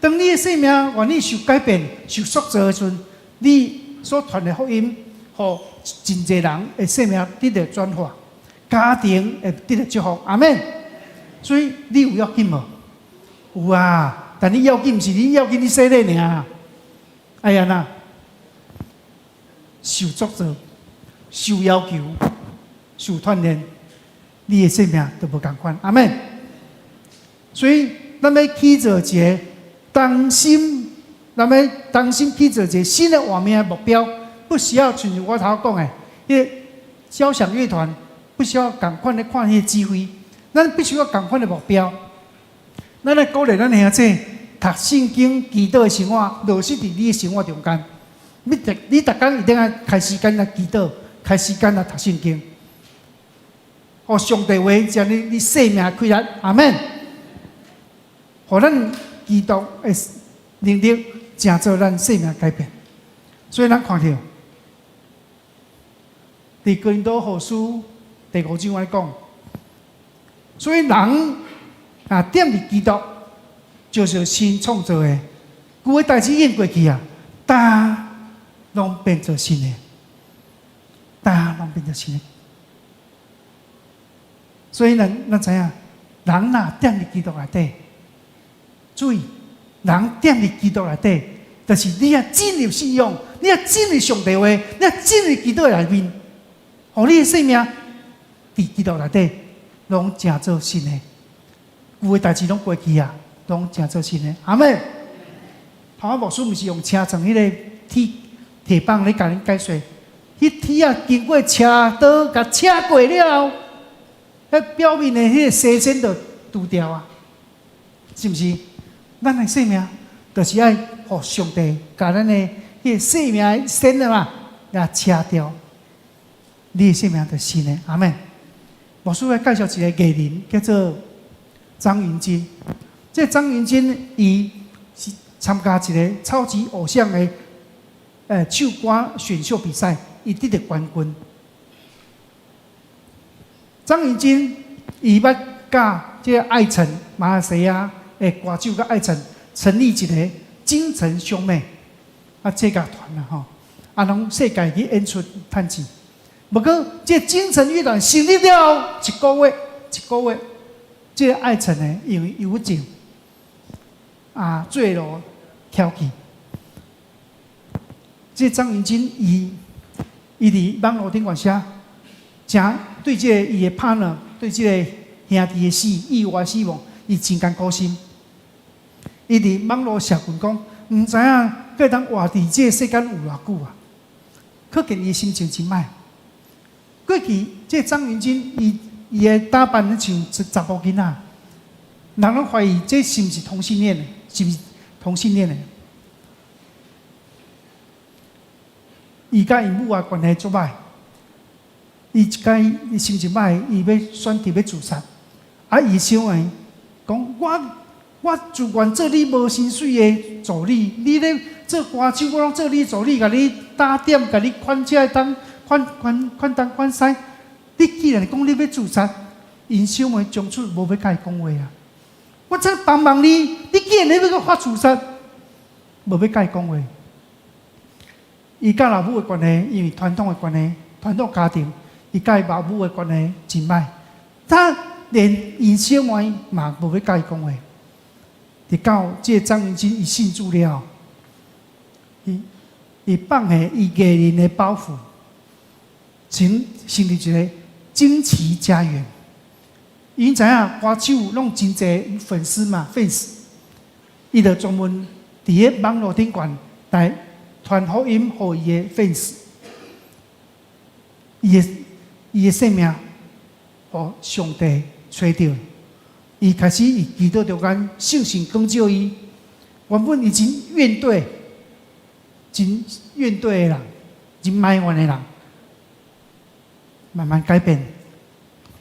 当你的生命愿意受改变、受塑造的时阵，你所传的福音，互真侪人的生命得到转化。家庭会得到祝福，阿门。所以你有要紧无？有啊，但你要紧毋是你要紧你洗礼尔。哎呀呐，受作造、受要求、受锻炼，你的生命都无共款，阿门。所以咱要起做一个当心，咱要当心起做一个新的画面目标，不需要像我头讲的，迄个交响乐团。不需要共款的看迄个机会，咱必须要共款的目标。咱来鼓励咱兄弟读圣经、祈祷的生活，落实伫你的生活中间。你逐工一定要开时间来祈祷，开时间来读圣经，互上帝话将你生命开力，阿门。互咱基督的能力，成就咱生命改变。所以咱看到，伫哥林多后书。第5章来讲，所以人啊，踮伫基督就是新创造的，旧的代志已经过去啊，大拢变做新的，大拢变做新的。所以咱知影，人若踮伫基督内底，注意，人踮伫基督内底，就是你要进入信仰，你要进入上帝话，你要进入基督内面，互你的生命。伫基督内底，拢成做新的，旧的代志拢过去啊，拢成做新的。阿妹，头牧师毋是用车床迄个铁棒咧，甲恁解说，迄铁啊经过车刀甲车过了，迄表面的迄个细线就除掉啊，是毋是？咱的生命就是爱互上帝甲咱的迄个生命的线啊嘛，来切掉，你的生命就是新的。阿妹。牧师来介绍一个艺人，叫做张云金。这张云金，伊是参加一个超级偶像的唱歌选秀比赛，伊得到冠军。张云金，伊捌甲这个爱晨马来西亚的歌手甲爱晨成立一个精神兄妹这个团啦吼，拢世界去演出赚钱。不过，这精神乐团成立了一个月，这个爱情呢，因为友情坠落翘起。这张云金伊伊伫网络顶管写，真对即个伊的 partner， 对即个兄弟的死、意外死亡，伊真艰苦心。伊伫网络社群讲，毋知影会当活伫即个世间有偌久啊？可见伊心情真歹。过去即张云金，伊的打扮像查甫囡仔，人拢怀疑这是毋是同性恋的？是毋是同性恋的？伊甲因母啊关系足歹，伊心情歹，伊要选择要自杀。啊，伊想诶，讲我自愿做你无薪水的助理，你咧做歌手，我拢做你助理，甲你打点，甲你款车当款东款西。你既然讲你要自杀，因想诶从此无要甲伊讲话啊！我再帮忙你，你既然要甲我自杀，无要甲伊讲话。伊甲老母的关系，因为传统的关系，传统家庭，伊甲伊老母的关系真歹。他连因小妹嘛无要甲伊讲话。直到这张云金伊信主了，伊放下伊艺人的包袱，成立一个惊奇家园。因知影歌手拢真侪粉丝嘛 ，fans， 伊就专门伫个网络顶管来传福音给伊的 fans， 伊的性命，互上帝找到。伊开始伊祈祷着间圣神光照伊，原本伊真怨怼的人，真埋怨的人，慢慢改变，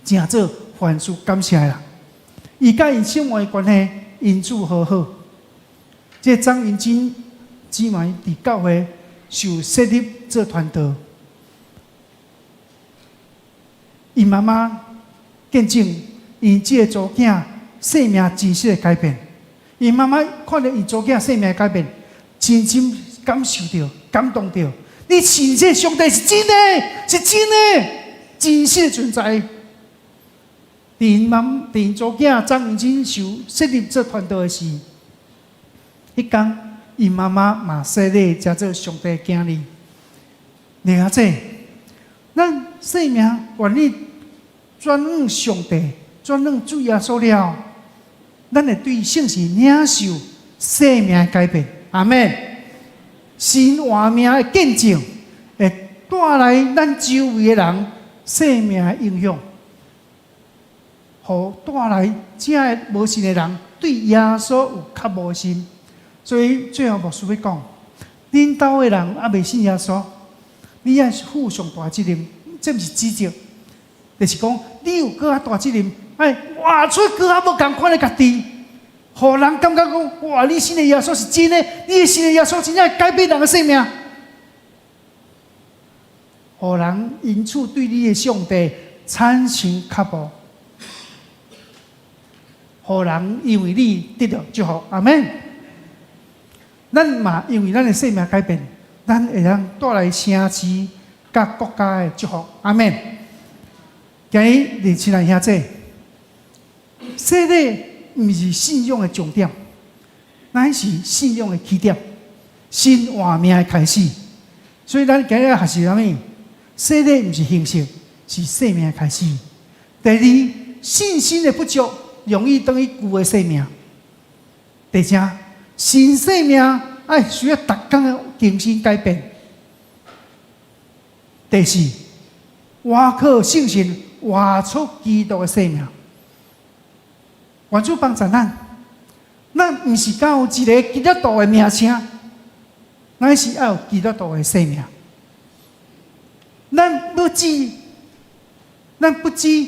成做凡事感谢的人。伊甲因小妹的关系因此和好。这张云金姊妹伫教会受设立做传道，因妈妈见证。因这个祖囝生命真实的改变，因妈妈看到因祖囝生命的改变，真心感受到、感动到。你信这上帝是真的，是真的，真实的存在。因祖囝张云金受设立做传道的时，迄天因妈妈嘛洗礼，才做上帝的囝儿。了解，咱生命愿意转向上帝。转让主耶稣了，咱会对圣神领受生命的改变。阿们。神活命的见证，会带来咱周围的人生命的影响，互带来这个无信的人对耶稣有较无信。所以最后牧师要讲，恁兜的人还未信耶稣，你也是负上大责任，这不是指责，就是讲你有更大责任。活出更较无共款的家己，互人感觉讲：哇，你信的耶稣是真的，你信的耶稣真正会改变人的生命。互人因此对你的上帝产生渴慕，互人因为你得到祝福。阿们。咱嘛因为咱的生命改变，咱会当带来城市甲国家的祝福。阿们。今日年轻人兄弟。洗礼毋是信仰的重点，乃是信仰的起点，新活命的开始。所以咱今日学习啥物？洗礼毋是形式，是生命的开始。第二，信心的不足容易等于旧的生命。第三，新生命需要逐天的更新改变。第四，活靠圣神活出基督的生命。愿主帮助咱，咱毋是敢有一个基督徒的名声，乃是要有基督徒的生命。咱不止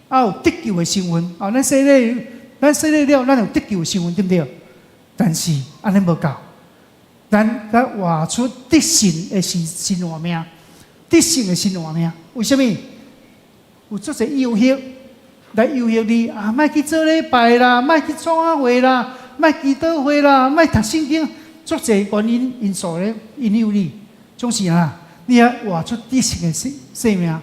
要有得救的身份，咱洗礼了，咱有得救的身份，对不对？但是安尼无够，咱要活出得胜的新活命，得胜的新活命。为什么？有足侪诱惑。来诱惑你莫去做礼拜啦，莫去创啊会啦，莫祈祷会啦，莫读圣经，足侪原因素咧引诱你。总是你要活出得胜的生命。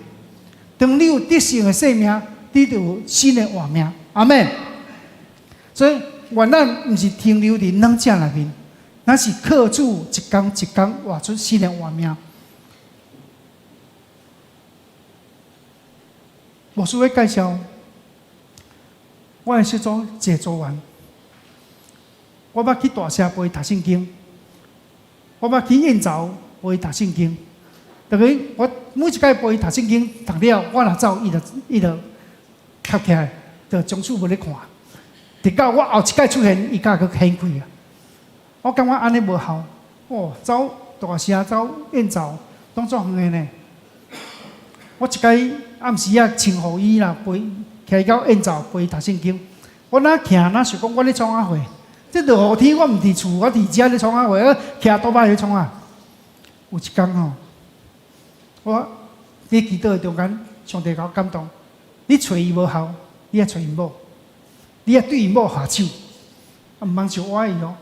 当你有得胜的生命，你就有新的活命。阿们。所以，愿咱毋是停留伫软只内面，咱是靠主一天一天活出新的活命。牧师要介绍，我的小组一个组员，我捌去大社陪读圣经，我捌去燕巢陪读圣经。等于我每一届陪伊读圣经读了，我若走，伊就合起来，就将厝无咧看。直到我后一届出现，伊才去兴趣啊。我感觉安尼无效，哦，走大社走燕巢，当作远的呢。我一届暗时啊，请互伊啦，陪徛到燕巢陪伊读圣经。我哪徛哪想讲我咧创啊会，这落雨天我毋伫厝，我伫遮咧创啊会，徛倒摆咧创啊。有一天吼。我伫祈祷的中间，上帝甲我感动。你找伊无效，你也找伊某，你也对伊某下手，毋通就歪伊哦。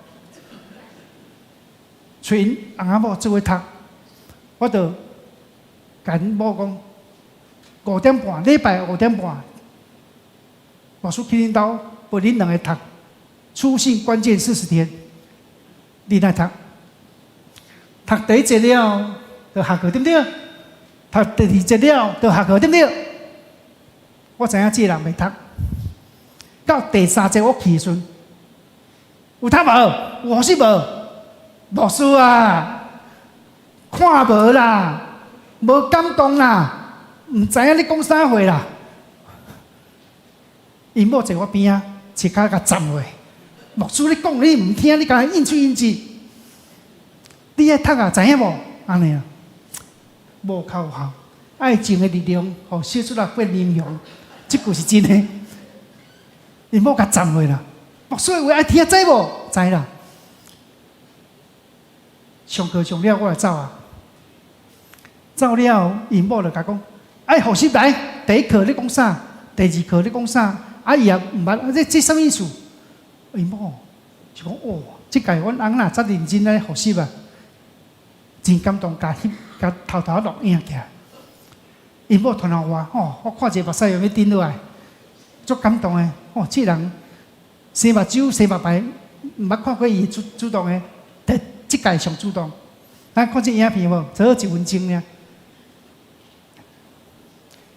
找因翁仔某做伙读，我就甲因某讲5:30，礼拜5:30，牧师去恁兜陪恁两个读初信关键40天，你来读，读第一节了就下课，对不对？读第二节了，就下课，对不对？我知影这个人袂读。到第3节我去的时阵，有读无？有学习无？牧师啊，看无啦，无感动啦，唔知影你讲啥话啦。因某坐我边啊，一脚甲站落。牧师你讲你唔听，你敢应嘴应舌？你爱读啊，知影无？安尼啊。无靠效，爱情的力量，互小出来变英雄，这句是真的。因某甲站落啦，牧师话爱听知无？知啦。上课上了，我就走啊。走了，因某就甲讲：爱学习来，第一课你讲啥？第二课你讲啥？啊伊也毋捌，这什么意思？因某就讲：哦，这届阮翁啦，遮认真来学习啊，真感动，甲偷偷录影起来，因某传互我，吼，我看一个目屎要顶落来，足感动的，哦，这人生目睭、生目白，毋捌看过伊主动的，但这届上主动。咱看这影片无？只有1分钟呢。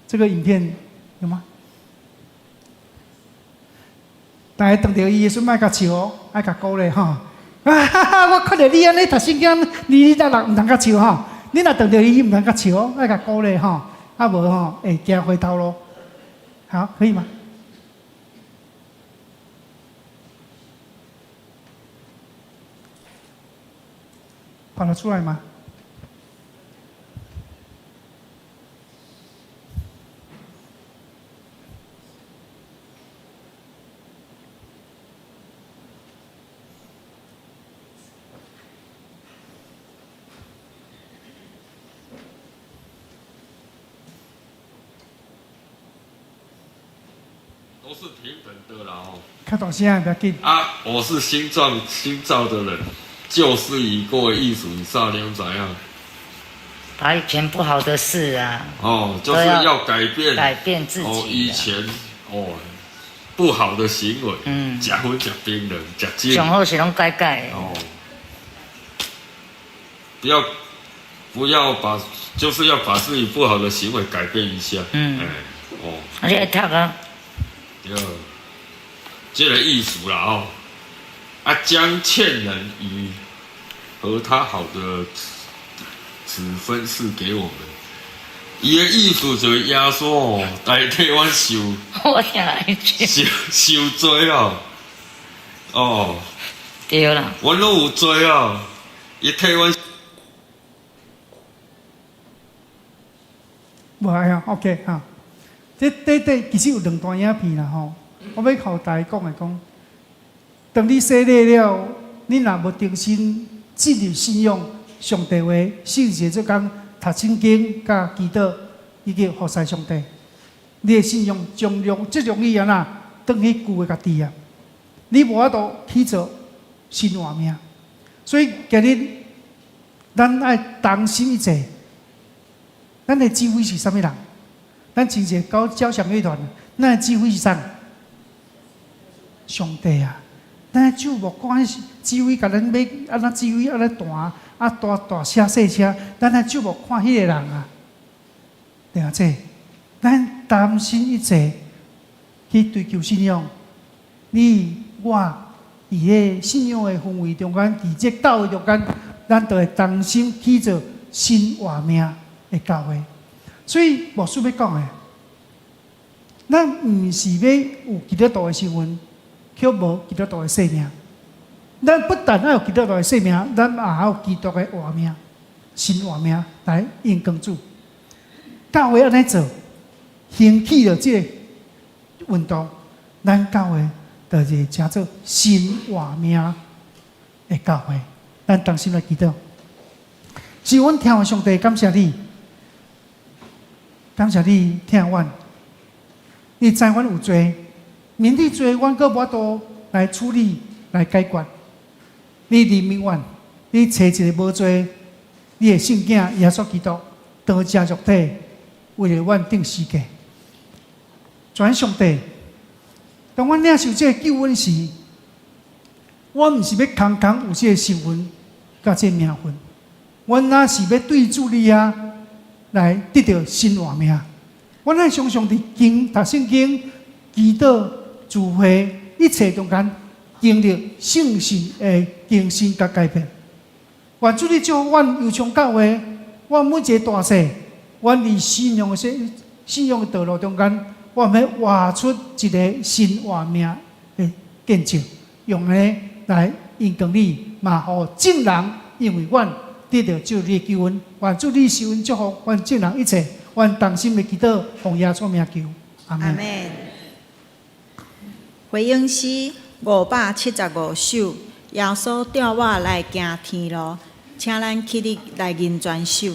这个影片有吗？大家等到伊的时阵，莫甲笑哦，爱甲鼓励吼。啊哈哈！我看到你安尼读圣经，你哪人毋通甲笑吼？你若等到伊毋通甲笑哦，爱甲鼓励吼，啊无吼会行回头路。好，可以吗？跑得出来吗？都是平等的啦哦。较大声不要紧。啊，我是新造的人，旧事已过，艺术与少年怎样？把以前不好的事啊，哦，就是要改变自己、啊。哦，以前哦不好的行为，吃薰、吃槟榔、吃酒，上好是拢改。哦，就是要把自己不好的行为改变一下。而且读啊。这个艺术啦哦，啊，将欠人与和他好的子分赐给我们。伊的意思就是耶稣哦，代替阮我听来受罪哦，哦，对啦，阮拢有罪哦，伊替阮。无哎呀 ，OK 哈。这其实有2段影片啦吼，我要靠大家讲的讲，当你洗礼了，你若无重新进入信仰上帝话，圣节这讲读圣经、甲祈祷，以及服侍上帝，你的信仰最容易啊呐，转去旧的家己啊，你无法度去做新活命，所以今日咱爱当心一者，咱的指挥是啥物人？咱真正交响乐团，咱的指挥是啥？上帝啊！咱的手无管指挥，甲咱要安怎指挥，安怎弹，大声细声，咱的手无看迄个人啊，对啊，这咱担心一切去追求信仰。你我伫个信仰的氛围中间，伫这教会中间，咱都会担心去做新活命的教会。所以牧师要讲的，咱毋是要有基督徒的身份，却无基督徒的生命。咱不但要有基督徒的生命，咱也要有基督的活命、新活命来应供主。教会安尼做，兴起了这个运动，咱教会就是叫做新活命的教会。咱同心来祈祷。是阮听上帝，感谢你，感谢你听阮。你知阮有罪，面对罪，阮阁无法度来处理、来解决。你怜悯阮，你找一个无罪，你的圣囝耶稣基督，道成肉体，为了阮定死价。全上帝，当阮领受这个救恩时，我毋是要空空有这个身份，甲这个名分，我若是要对主你啊，来得到新活命。我乃常常伫读圣经、祈祷、聚会，一切中间经历圣神的更新甲改变。愿主你祝福阮油厂教会，我每一个大细，阮伫信仰的道路中间，我们要活出一个新活命的见证，用来应供你，嘛互众人因为阮得到主你的救恩。愿主你受恩祝福，阮众人一切。愿同心的祈祷，奉耶稣名求，阿门。阿门。回应诗575首，耶稣召我来行天路，请咱起立来吟全首。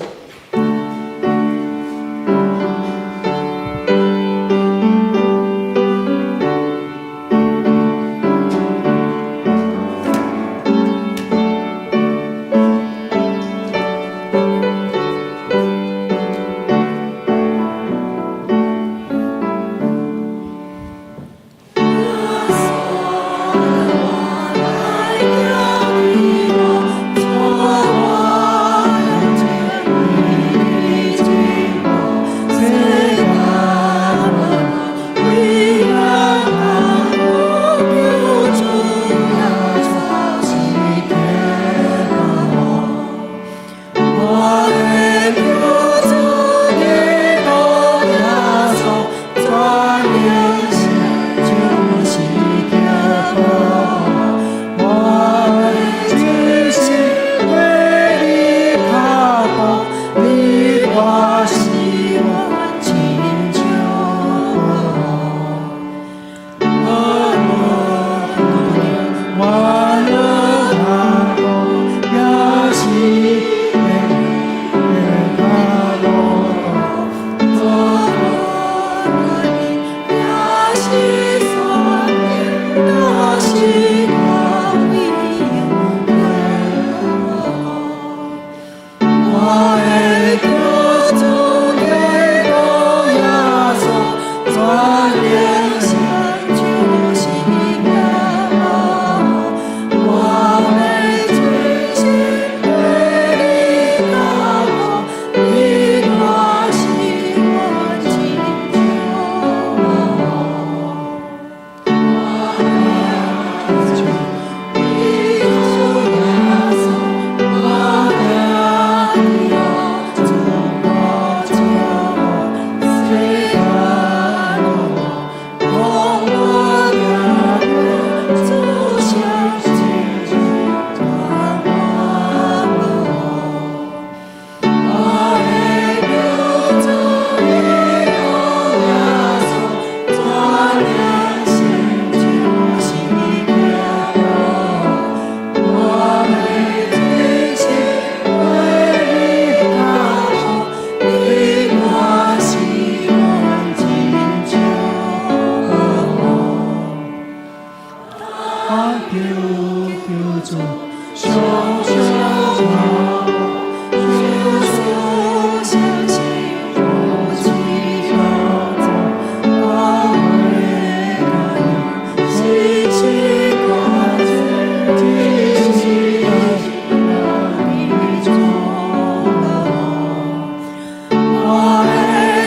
我的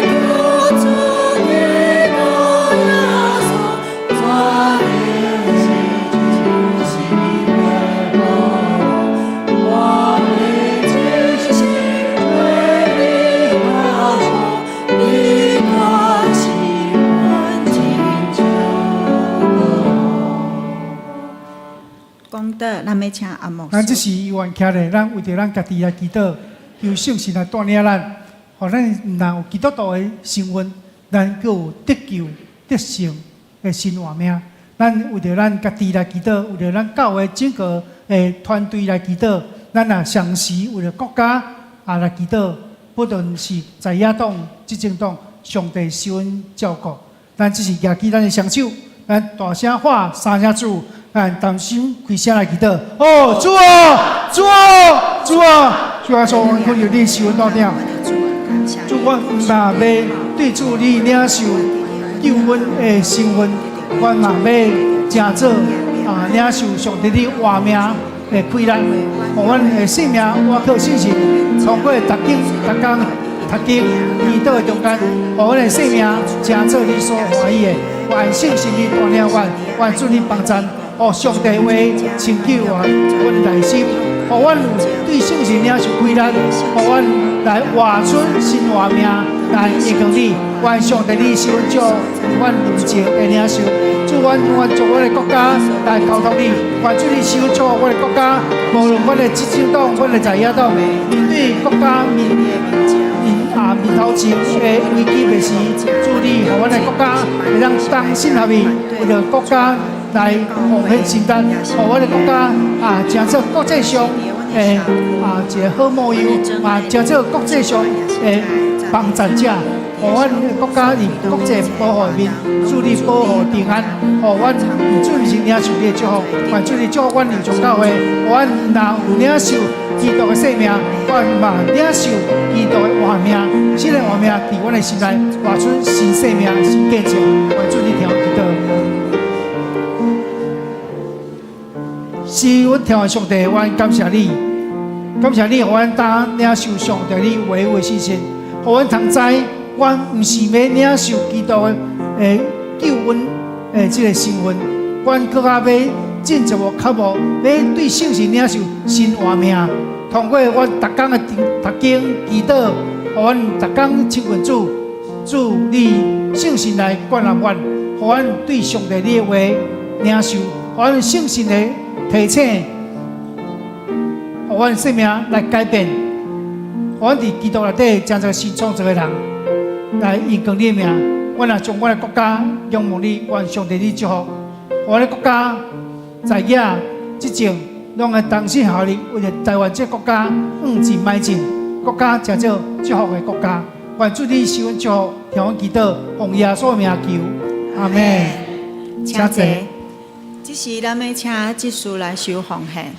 救主。功德，咱要请阿牧咱这师。是伊愿徛咧，咱为着咱家己来祈祷，求圣神来带领咱，互咱毋但有基督徒的身份，咱佫有得救得胜的新活命。咱为着咱家己来祈祷，为着咱教会整个的团队来祈祷，咱也常时为着国家也来祈祷，不论是在野党、执政党，上帝受恩照顾。咱只是举起咱的双手，咱大声喊三声主，咱同心开声来祈祷。哦，主啊，主啊，主啊，主啊，所困着你受恩到了。主，我毋但要对主你领受救恩的身份，我嘛要正做领受上帝你活命的亏难，互阮的性命我靠信心，通过逐天读经祈祷的中间，互阮的性命正做你所欢喜的。愿信心你带领阮，愿主你帮助，互上帝话成就阮内心，互阮有对圣神领受亏难，互阮来活出新活命，来应用你。愿上帝你受恩祝阮论情的领受。主，阮祝阮的国家来交托你，愿主你受恩祝阮的国家，无论阮的执政党、阮的在野党，面对国家面头前的危机的时，主你互阮的国家会当同心合意，为着国家来奉献心担，互阮的国家成做国际上的一个好模样，成做国际上的帮助者。互阮国家伫国际保护面，主你保护平安，互阮主是领受你的祝福，愿主你祝福阮流众教会，互阮若有领受基督的生命，愿嘛领受基督的活命，新的活命伫阮的心内活出新生命、新见证，愿主你听祈祷。是阮听的上帝，阮感谢你，感谢你，互阮当领受上帝你话语的信心，互阮通知。阮毋是要领受基督的救恩这个身份，阮更加要进一步脚步，要对圣神领受新活命。通过阮逐工的读经祈祷，互阮逐工亲近主，主你圣神来灌染阮，互阮对上帝你的话领受，互阮圣神的提醒，互阮生命来改变，互阮伫基督内底成做新创造的人。来应用你的名，我若将我的国家仰望你，愿上帝你祝福。我的国家在野执政，拢会同心合力，为了台湾这国家向前迈进，国家成做祝福的国家。愿主你受恩祝福，听阮祈祷，奉耶稣的名求，阿门。请坐。这时咱要请执事来收奉献。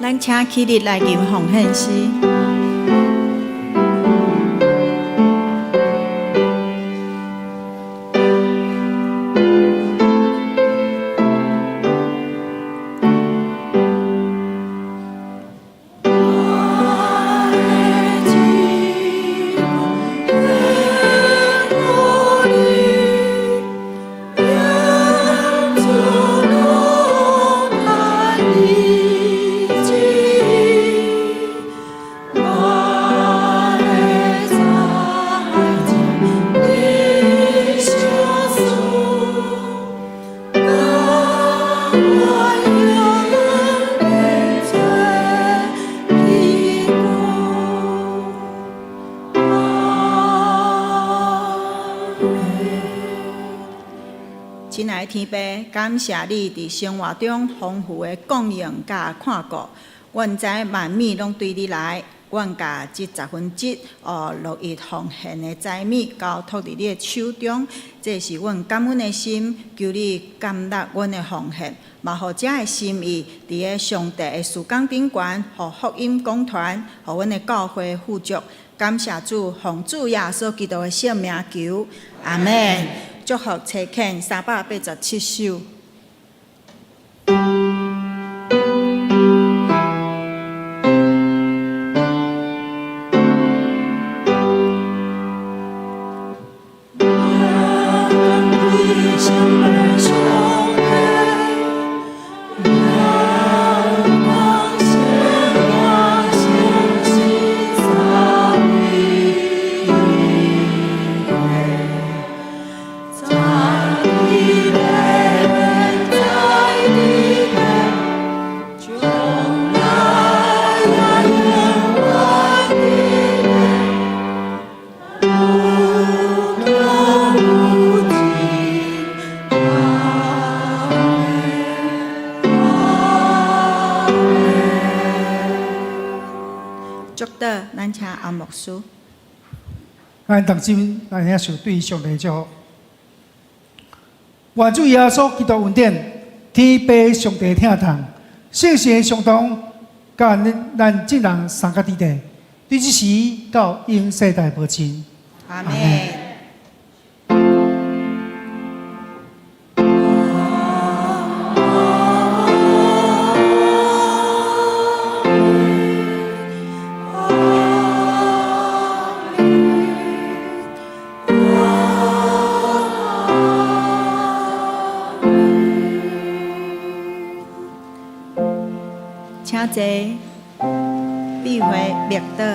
咱请起立来念奉献诗。亲爱的天父，感谢你伫生活中丰富的供应甲看顾。阮知万物拢对你来，阮甲这1/10落叶奉献的财物交托伫你的手中，这是阮感恩的心，求你感纳阮的奉献，嘛，互遮的心意伫个上帝的事工顶悬，互福音讲传，互阮的教会富足。感谢主，奉主耶稣基督的圣名求，阿门。祝福车恳387首。祝祷，咱请阿牧师。咱同心来领受对上帝的祝福。愿主耶稣基督恩典，天父上帝疼痛，圣神相同，甲咱众人三角地地，对这时到永世代保证。阿门。请坐，闭会灭倒。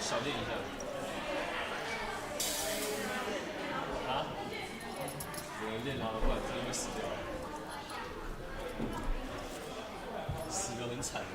小练一下。啊？有人练好了，不然真的会死掉。死得很惨的。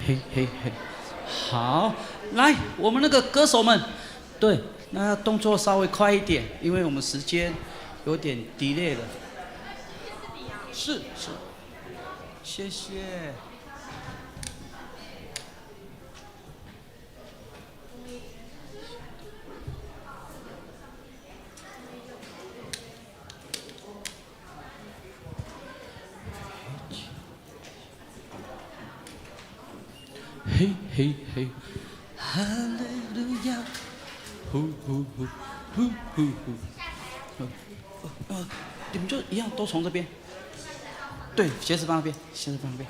嘿嘿嘿，好，来，我们那个歌手们，对，那动作稍微快一点，因为我们时间有点 delay 了。是，谢谢。嘿嘿嘿，哈利路亚，呼呼呼呼呼呼，你们就一样都从这边，对，鞋子放那边，鞋子放那边。